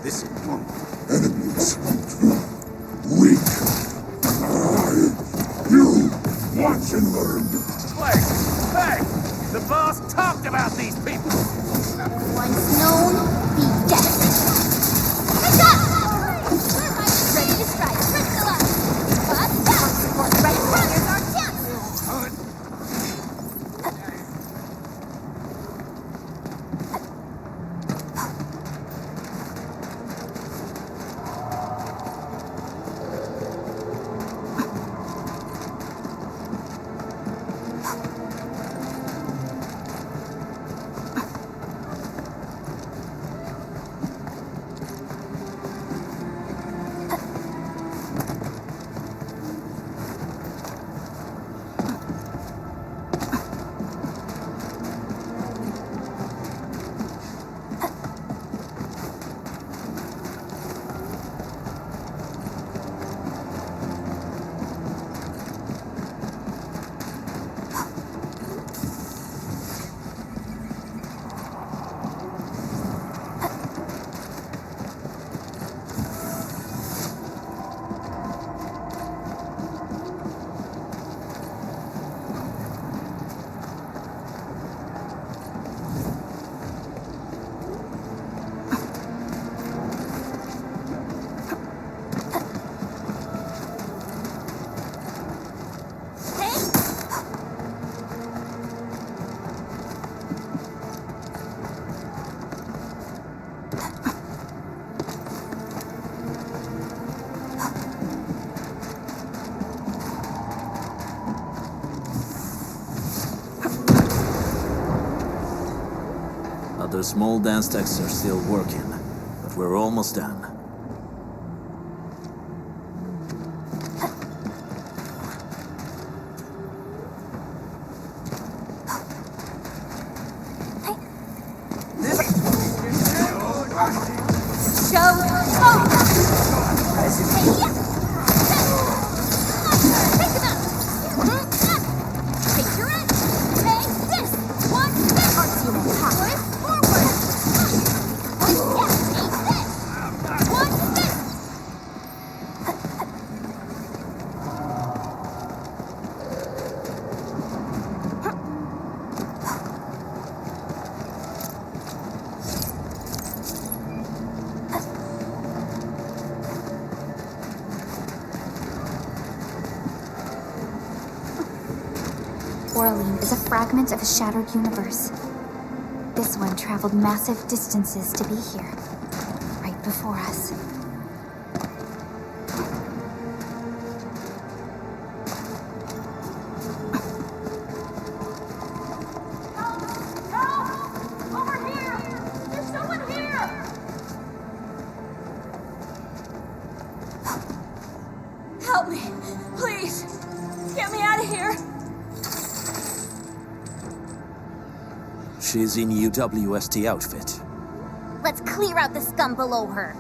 This Enemies. Weak. You watch and learn. Wait! Hey! The boss talked about these people! Once known, be dead. Good job! Ready to strike. Critical up. But support right in front. Here's our chance. Other small dance techs are still working, but we're almost done. Take your end. Take Oraline is a fragment of a shattered universe. This one traveled massive distances to be here, right before us. Help me, please. Get me out of here. She's in UWST outfit. Let's clear out the scum below her.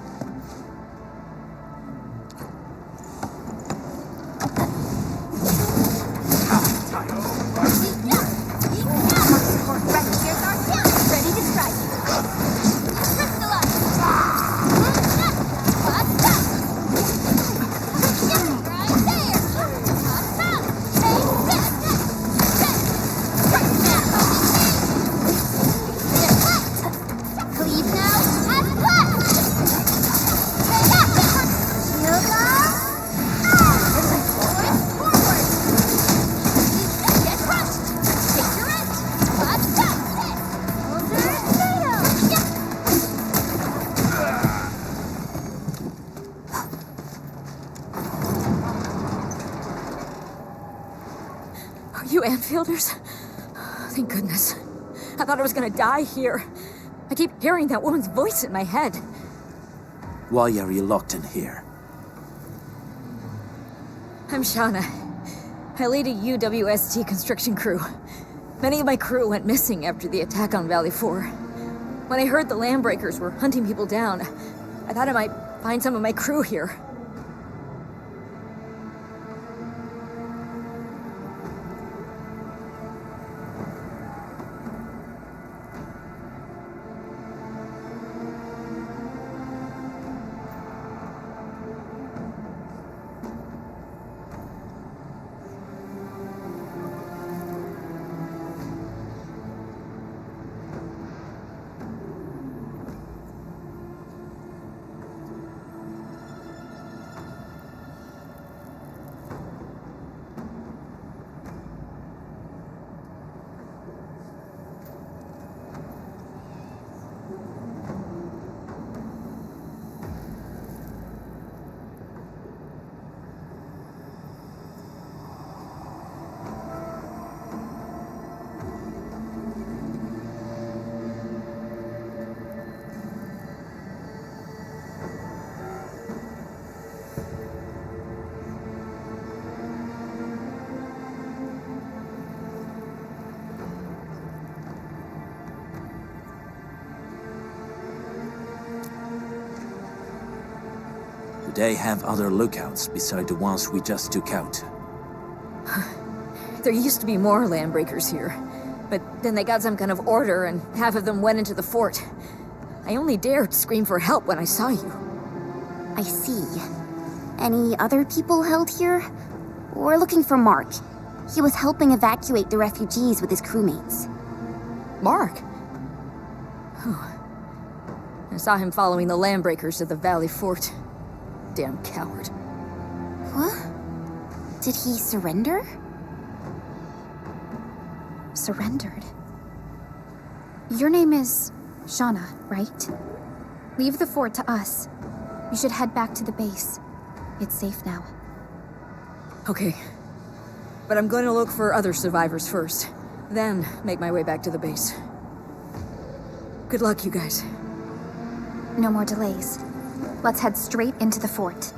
Ready to strike. Are you Enfielders? Thank goodness. I thought I was gonna die here. I keep hearing that woman's voice in my head. Why are you locked in here? I'm Shauna. I lead a UWST construction crew. Many of my crew went missing after the attack on Valley 4. When I heard the Landbreakers were hunting people down, I thought I might find some of my crew here. They have other lookouts beside the ones we just took out. There used to be more Landbreakers here, but then they got some kind of order and half of them went into the fort. I only dared scream for help when I saw you. I see. Any other people held here? We're looking for Mark. He was helping evacuate the refugees with his crewmates. Mark? I saw him following the Landbreakers to the Valley Fort. Damn coward. What? Did he surrender? Surrendered? Your name is Shauna, right? Leave the fort to us. You should head back to the base. It's safe now. Okay. But I'm going to look for other survivors first, then make my way back to the base. Good luck, you guys. No more delays. Let's head straight into the fort.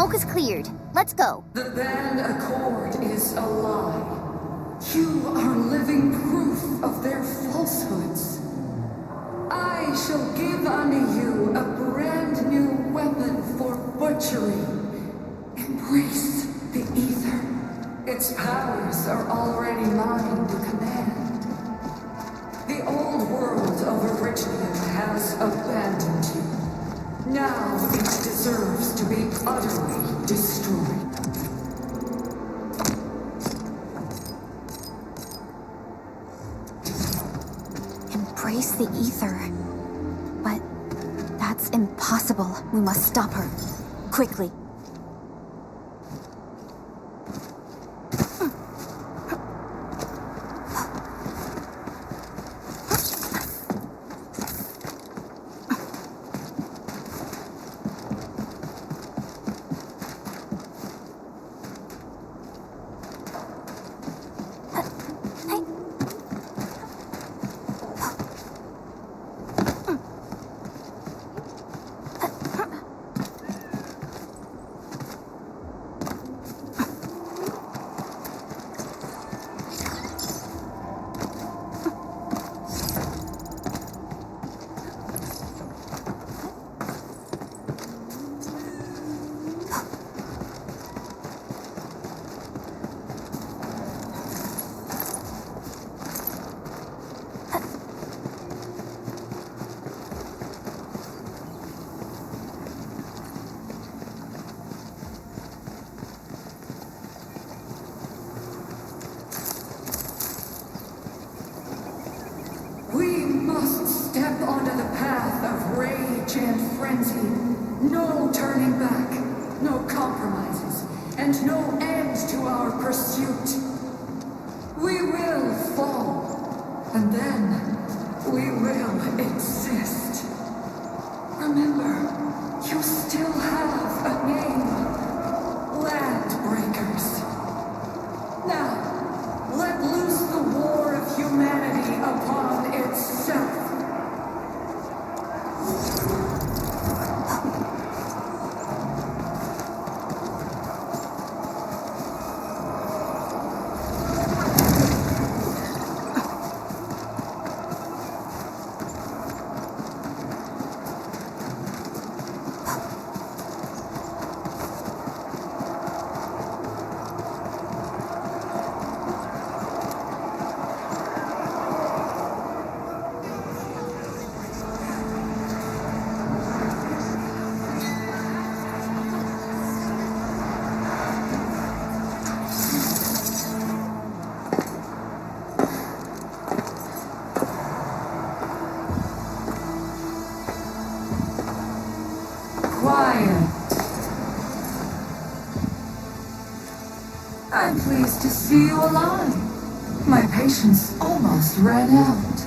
smoke is cleared. Let's go. The band accord is a lie. You are living proof of their falsehoods. I shall give unto you a brand new weapon for butchery. Embrace the ether. Its powers are already mine to command. The old world of Eritrean has abandoned you. Now it deserves to be utterly destroyed. Embrace the ether. But that's impossible. We must stop her. Quickly. Step onto the path of rage and frenzy. No turning back, no compromises, and no end to our pursuit. We will fall, and then we will exist. Remember, you still have a name. Landbreakers. Now, let loose the war of humanity upon itself. I'm pleased to see you alive. My patience almost ran out.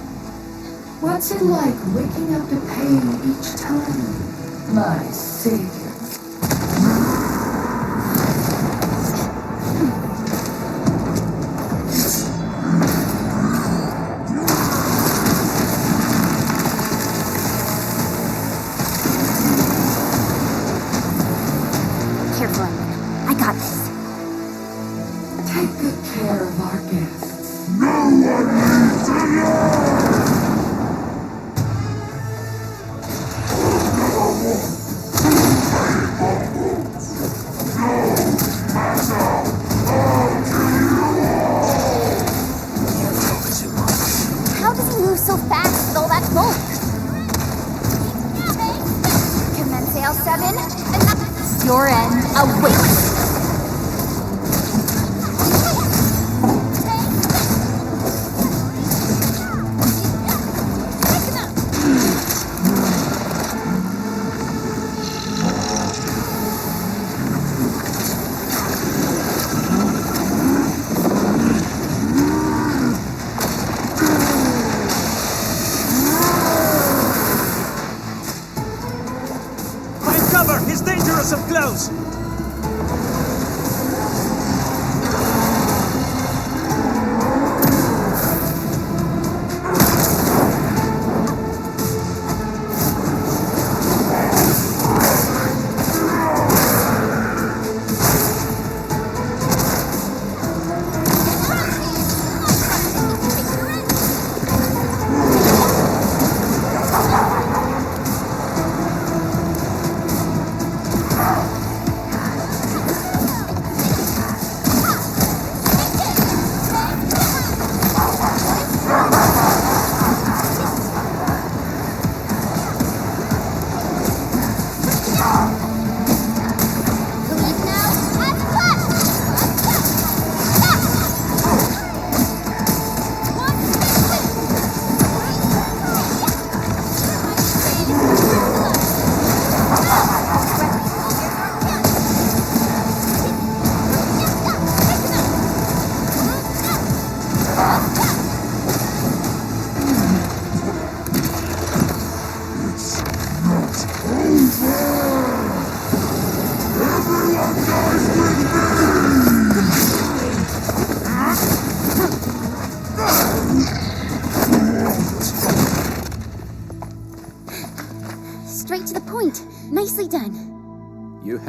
What's it like waking up to pain each time, my savior? Careful, I got this. Take good care of our guests. No one needs to know! How does he move so fast with all that smoke? Commence L7, and your end awaits. Find cover! He's dangerous up close!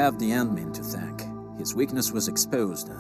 have the admin to thank. His weakness was exposed.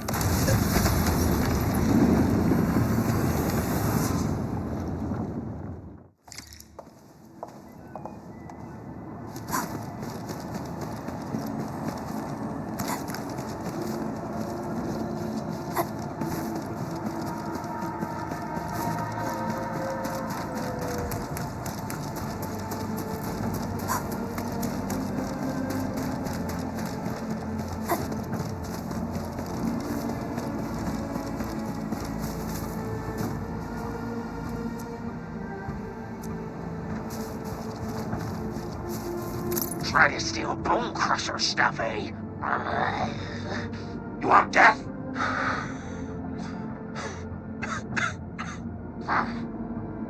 Try to steal Bone Crusher stuff, eh? You want death?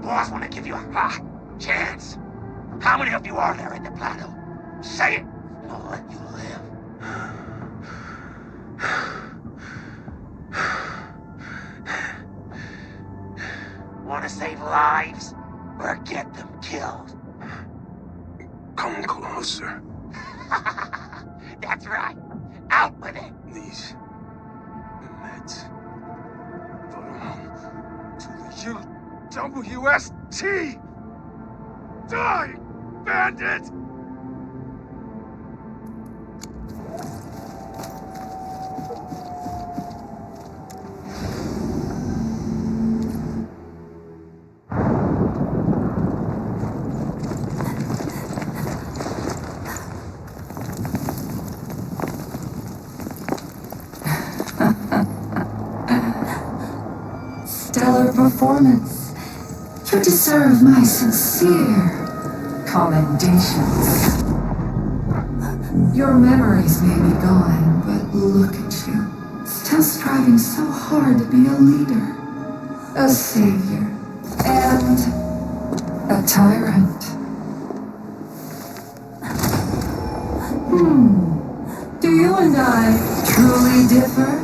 Boss want to give you a chance. How many of you are there in the plateau? Say it, and I'll let you live. Want to save lives, or get them killed? Come closer. That's right. Out with it. These meds belong to the UWST. Die, bandit! Stellar performance. You deserve my sincere commendations. Your memories may be gone, but look at you. Still striving so hard to be a leader, a savior, and a tyrant. Do you and I truly differ?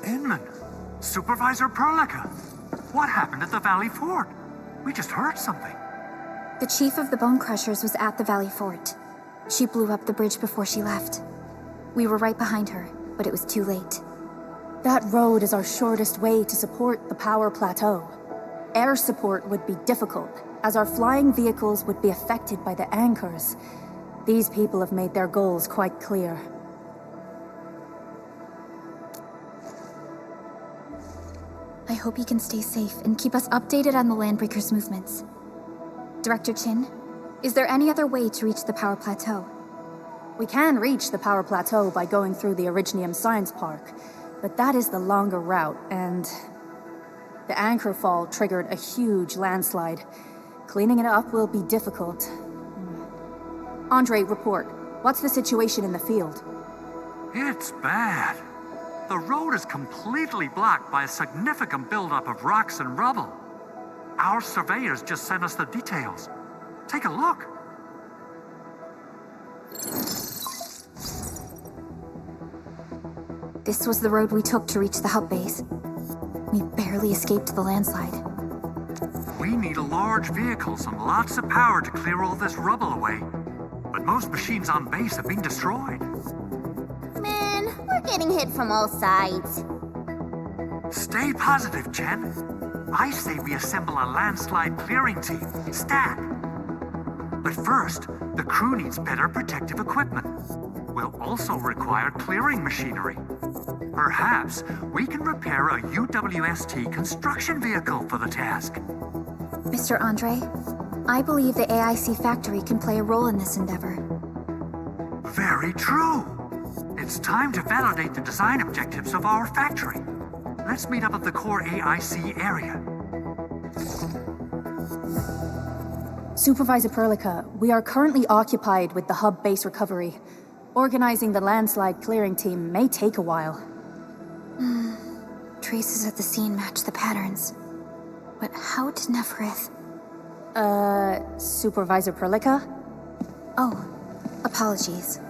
Inman, Supervisor Perlica, what happened at the Valley Fort? We just heard something. The chief of the Bone Crushers was at the Valley Fort. She blew up the bridge before she left. We were right behind her, but it was too late. That road is our shortest way to support the power plateau. Air support would be difficult, as our flying vehicles would be affected by the anchors. These people have made their goals quite clear. I hope he can stay safe and keep us updated on the Landbreakers' movements. Director Chin, is there any other way to reach the power plateau? We can reach the power plateau by going through the Originium Science Park, but that is the longer route, and the anchor fall triggered a huge landslide. Cleaning it up will be difficult. Andre, report. What's the situation in the field? It's bad. The road is completely blocked by a significant buildup of rocks and rubble. Our surveyors just sent us the details. Take a look. This was the road we took to reach the hub base. We barely escaped the landslide. We need large vehicles and lots of power to clear all this rubble away. But most machines on base have been destroyed. Man, we're getting hit from all sides. Stay positive, Chen. I say we assemble a landslide clearing team, stat. But first, the crew needs better protective equipment. We'll also require clearing machinery. Perhaps we can repair a UWST construction vehicle for the task. Mr. Andre, I believe the AIC factory can play a role in this endeavor. Very true. It's time to validate the design objectives of our factory. Let's meet up at the core AIC area. Supervisor Perlica, we are currently occupied with the hub base recovery. Organizing the landslide clearing team may take a while. Traces at the scene match the patterns. But how did Neferith... Supervisor Perlica? Oh, apologies.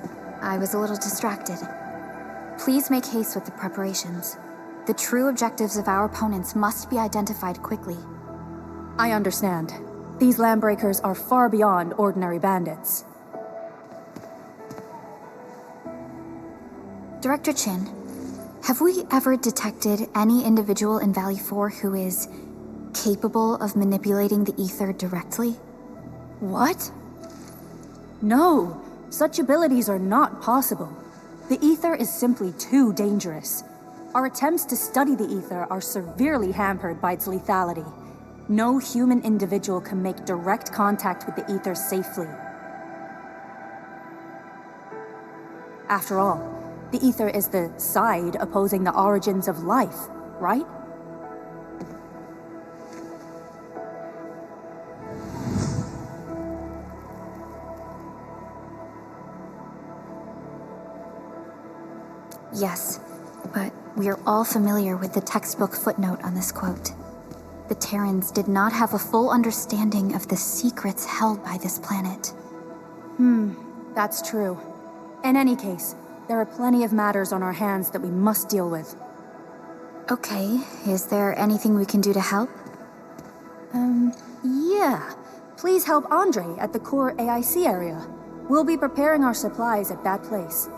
I was a little distracted. Please make haste with the preparations. The true objectives of our opponents must be identified quickly. I understand. These landbreakers are far beyond ordinary bandits. Director Chin, have we ever detected any individual in Valley 4 who is capable of manipulating the ether directly? What? No, such abilities are not possible. The ether is simply too dangerous. Our attempts to study the ether are severely hampered by its lethality. No human individual can make direct contact with the ether safely. After all, the ether is the side opposing the origins of life, right? Yes, but we are all familiar with the textbook footnote on this quote. The Terrans did not have a full understanding of the secrets held by this planet. That's true. In any case, there are plenty of matters on our hands that we must deal with. Okay, is there anything we can do to help? Yeah. Please help Andre at the core AIC area. We'll be preparing our supplies at that place.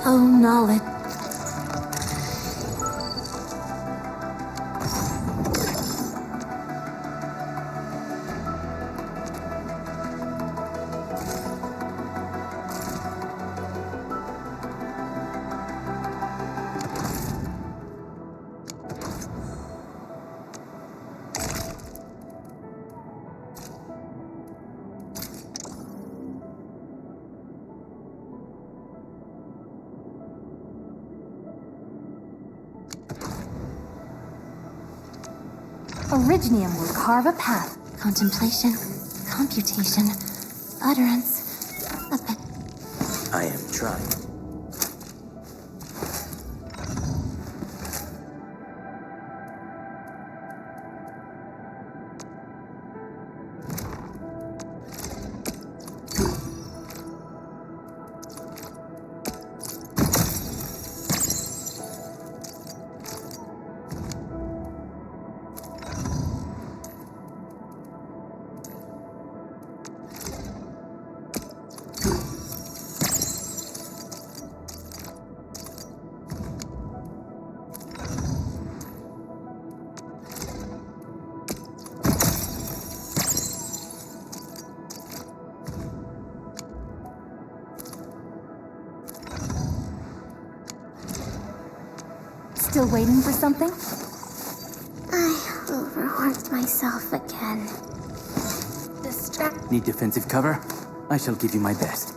Oh, knowledge. Originium will carve a path. Contemplation, computation, utterance. I am trying. Still waiting for something? I overworked myself again. Need defensive cover? I shall give you my best.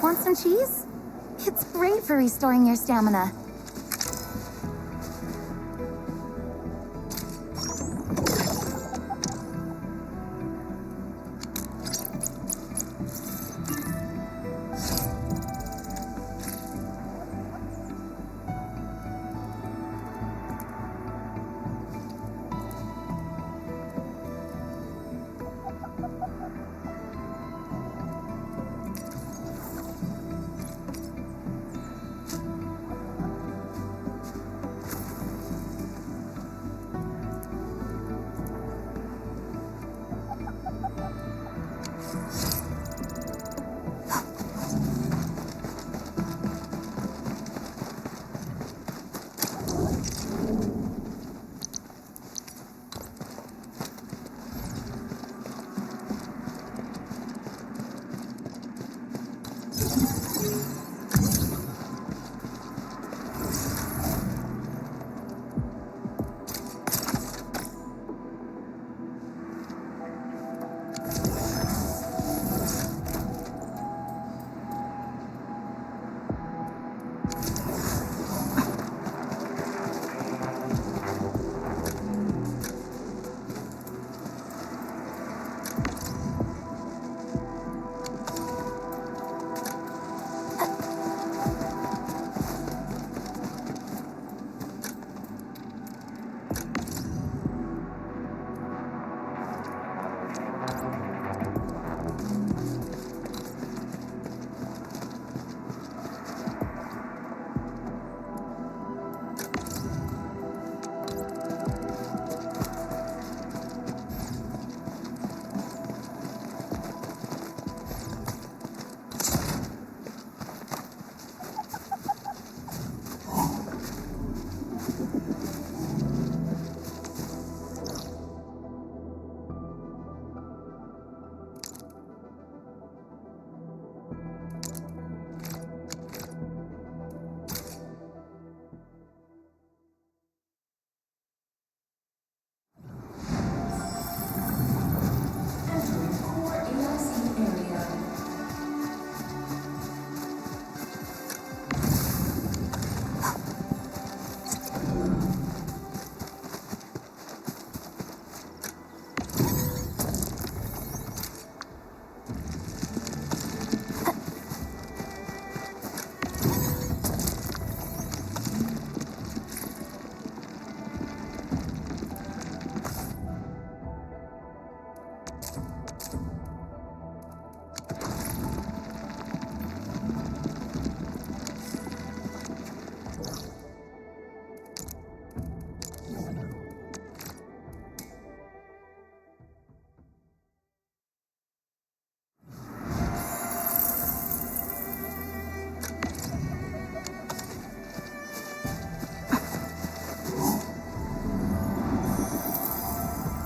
Want some cheese? It's great for restoring your stamina.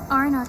Arnar.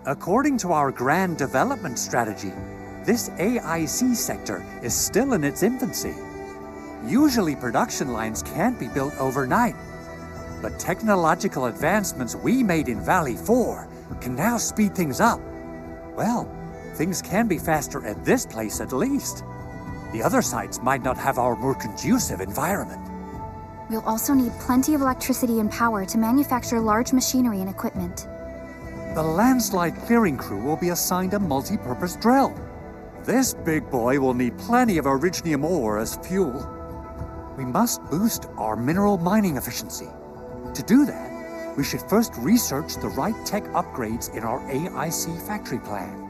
According to our grand development strategy, this AIC sector is still in its infancy. Usually production lines can't be built overnight, but technological advancements we made in Valley 4 can now speed things up. Well, things can be faster at this place at least. The other sites might not have our more conducive environment. We'll also need plenty of electricity and power to manufacture large machinery and equipment. The landslide clearing crew will be assigned a multi-purpose drill. This big boy will need plenty of originium ore as fuel. We must boost our mineral mining efficiency. To do that, we should first research the right tech upgrades in our AIC factory plan.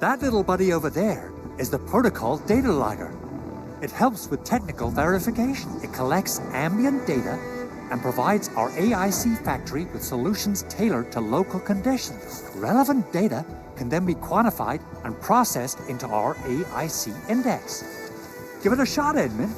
That little buddy over there is the protocol data logger. It helps with technical verification. It collects ambient data and provides our AIC factory with solutions tailored to local conditions. Relevant data can then be quantified and processed into our AIC index. Give it a shot, Edmund.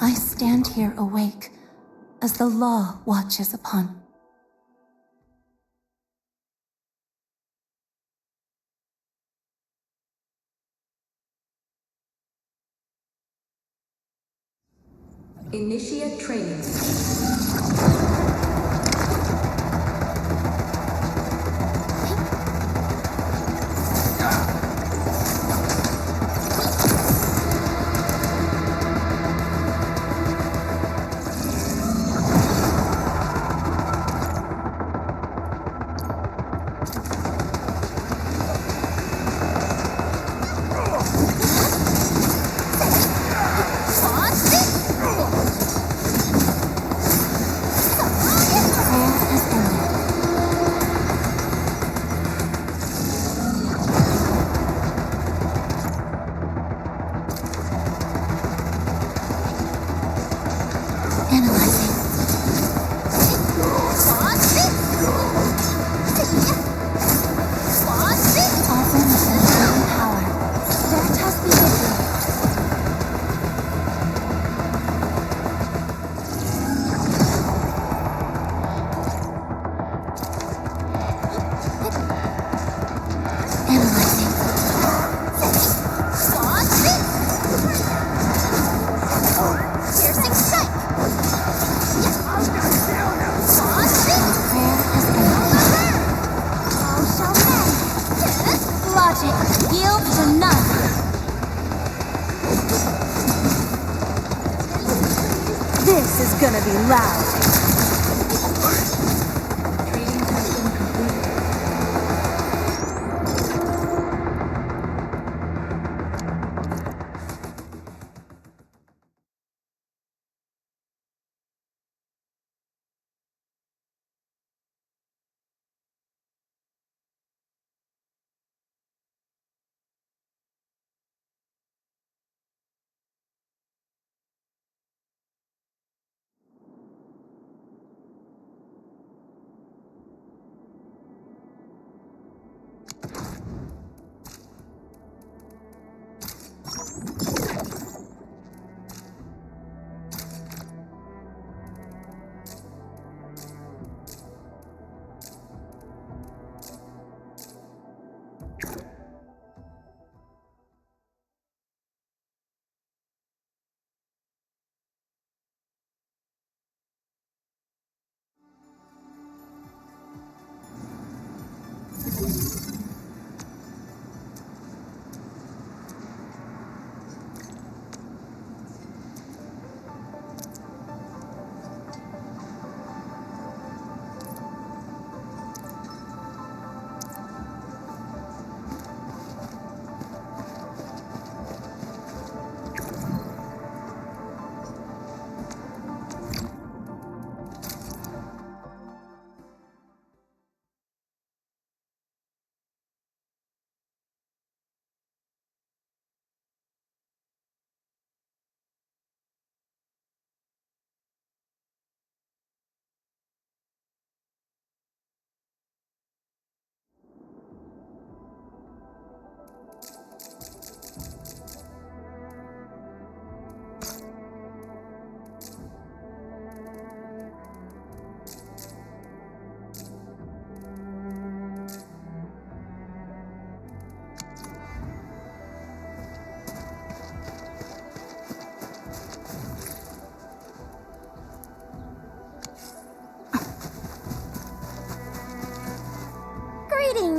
I stand here awake as the law watches upon. Initiate training. This is gonna be loud.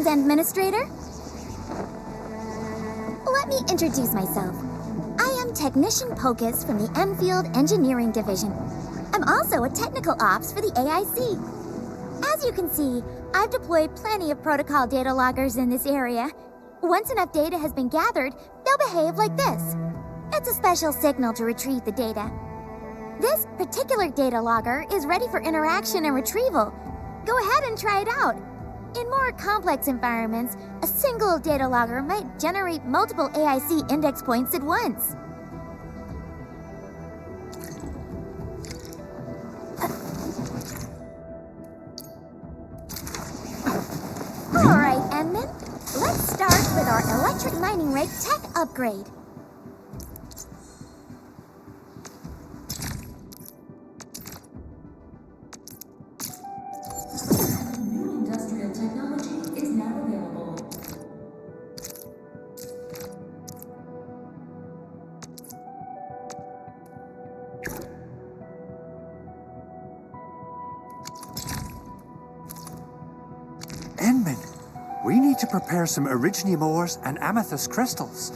Greetings, Administrator. Let me introduce myself. I am Technician Pocus from the ENDFIELD Engineering Division. I'm also a technical ops for the AIC. As you can see, I've deployed plenty of protocol data loggers in this area. Once enough data has been gathered, they'll behave like this. It's a special signal to retrieve the data. This particular data logger is ready for interaction and retrieval. Go ahead and try it out. In more complex environments, a single data logger might generate multiple AIC index points at once. Alright, Enman. Let's start with our electric mining rig tech upgrade. Enman, we need to prepare some Originium ores and amethyst crystals.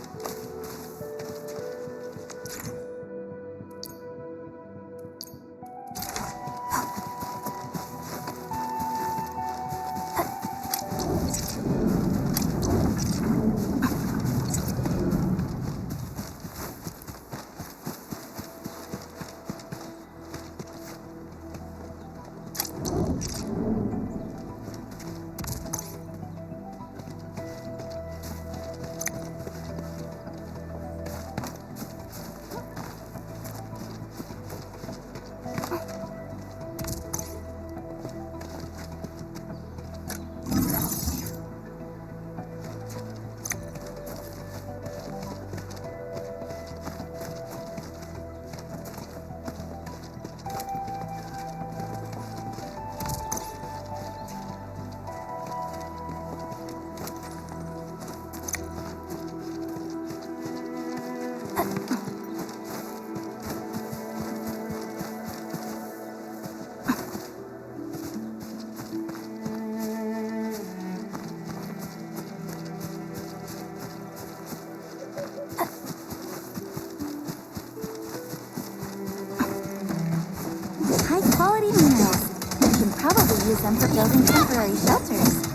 High-quality minerals. You can probably use them for building temporary shelters.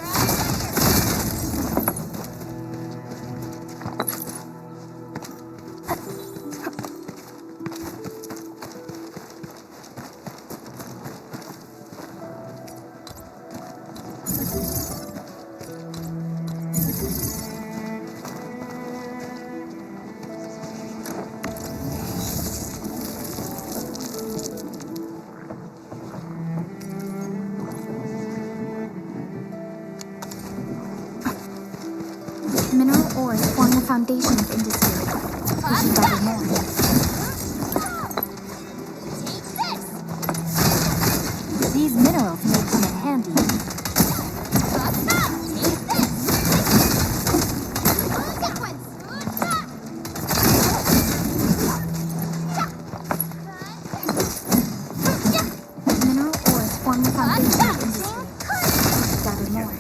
Mineral ores form the foundation of industry. We should gather more. These minerals may come in handy. Mineral ores form the foundation of industry. We should gather more.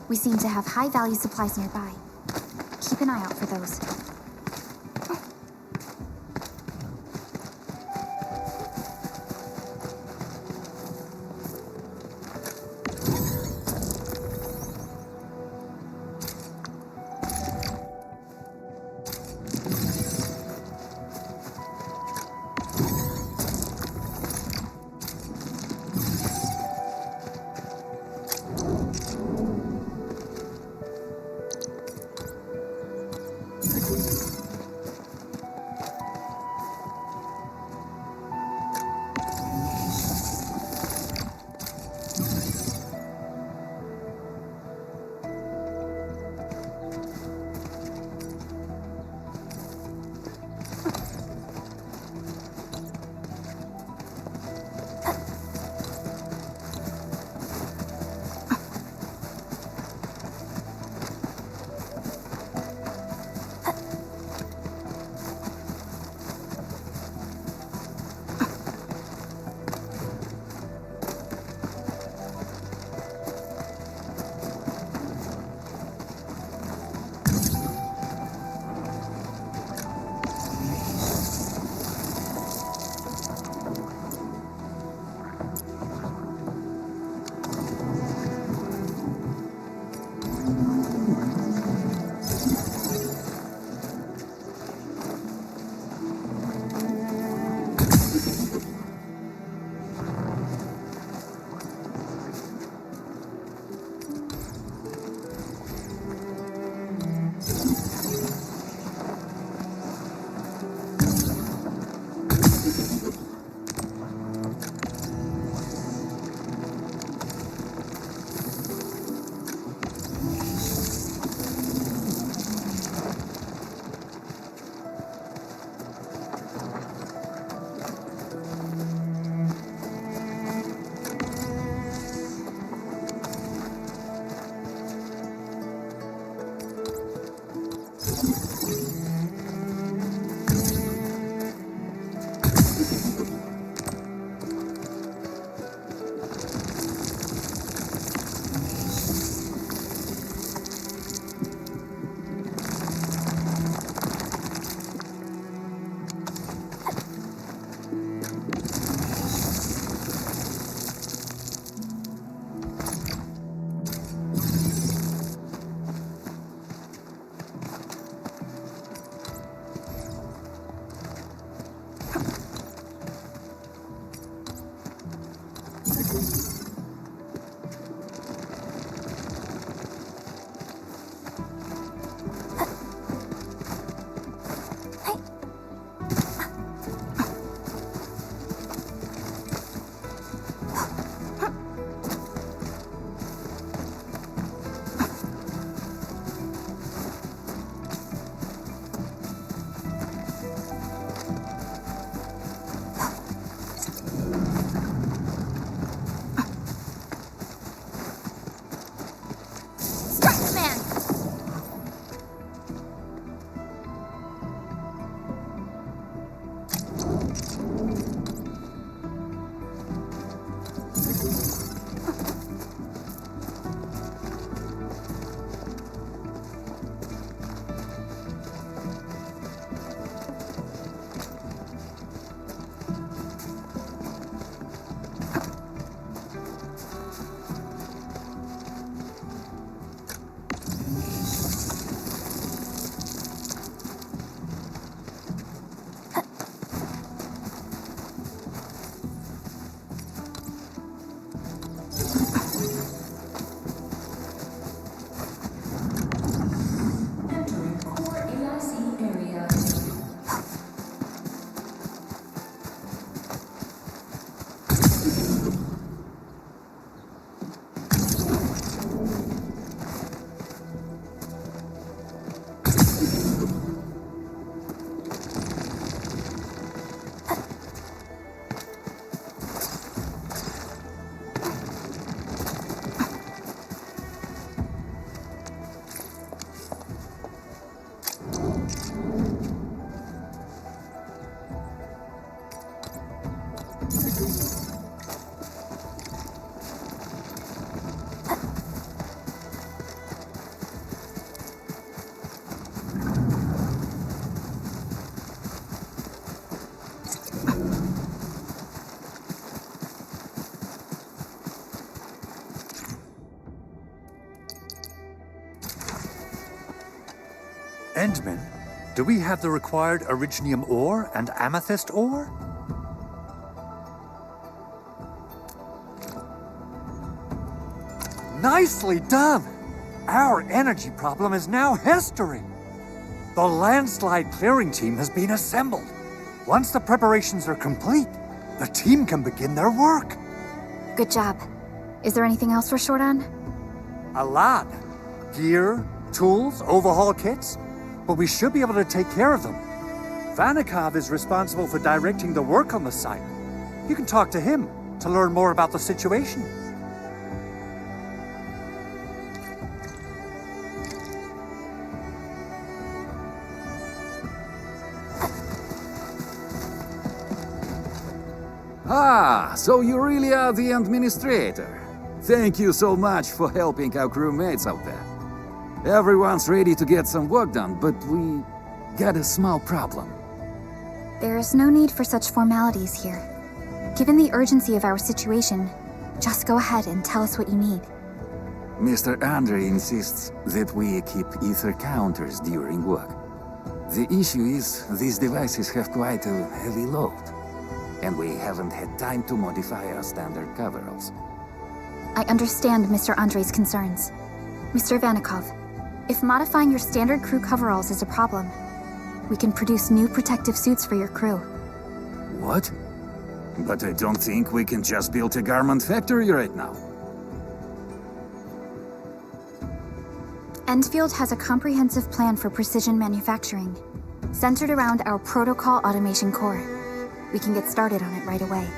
We seem to have high-value supplies nearby. Keep an eye out for those. Endman, do we have the required Originium ore and Amethyst ore? Nicely done! Our energy problem is now history. The landslide clearing team has been assembled. Once the preparations are complete, the team can begin their work. Good job. Is there anything else we're short on? A lot. Gear, tools, overhaul kits. But we should be able to take care of them. Vanikov is responsible for directing the work on the site. You can talk to him to learn more about the situation. Ah, so you really are the administrator. Thank you so much for helping our crewmates out there. Everyone's ready to get some work done, but we got a small problem. There is no need for such formalities here. Given the urgency of our situation, just go ahead and tell us what you need. Mr. Andre insists that we keep ether counters during work. The issue is these devices have quite a heavy load, and we haven't had time to modify our standard coveralls. I understand Mr. Andre's concerns. Mr. Vanikov, if modifying your standard crew coveralls is a problem, we can produce new protective suits for your crew. What? But I don't think we can just build a garment factory right now. ENDFIELD has a comprehensive plan for precision manufacturing, centered around our protocol automation core. We can get started on it right away.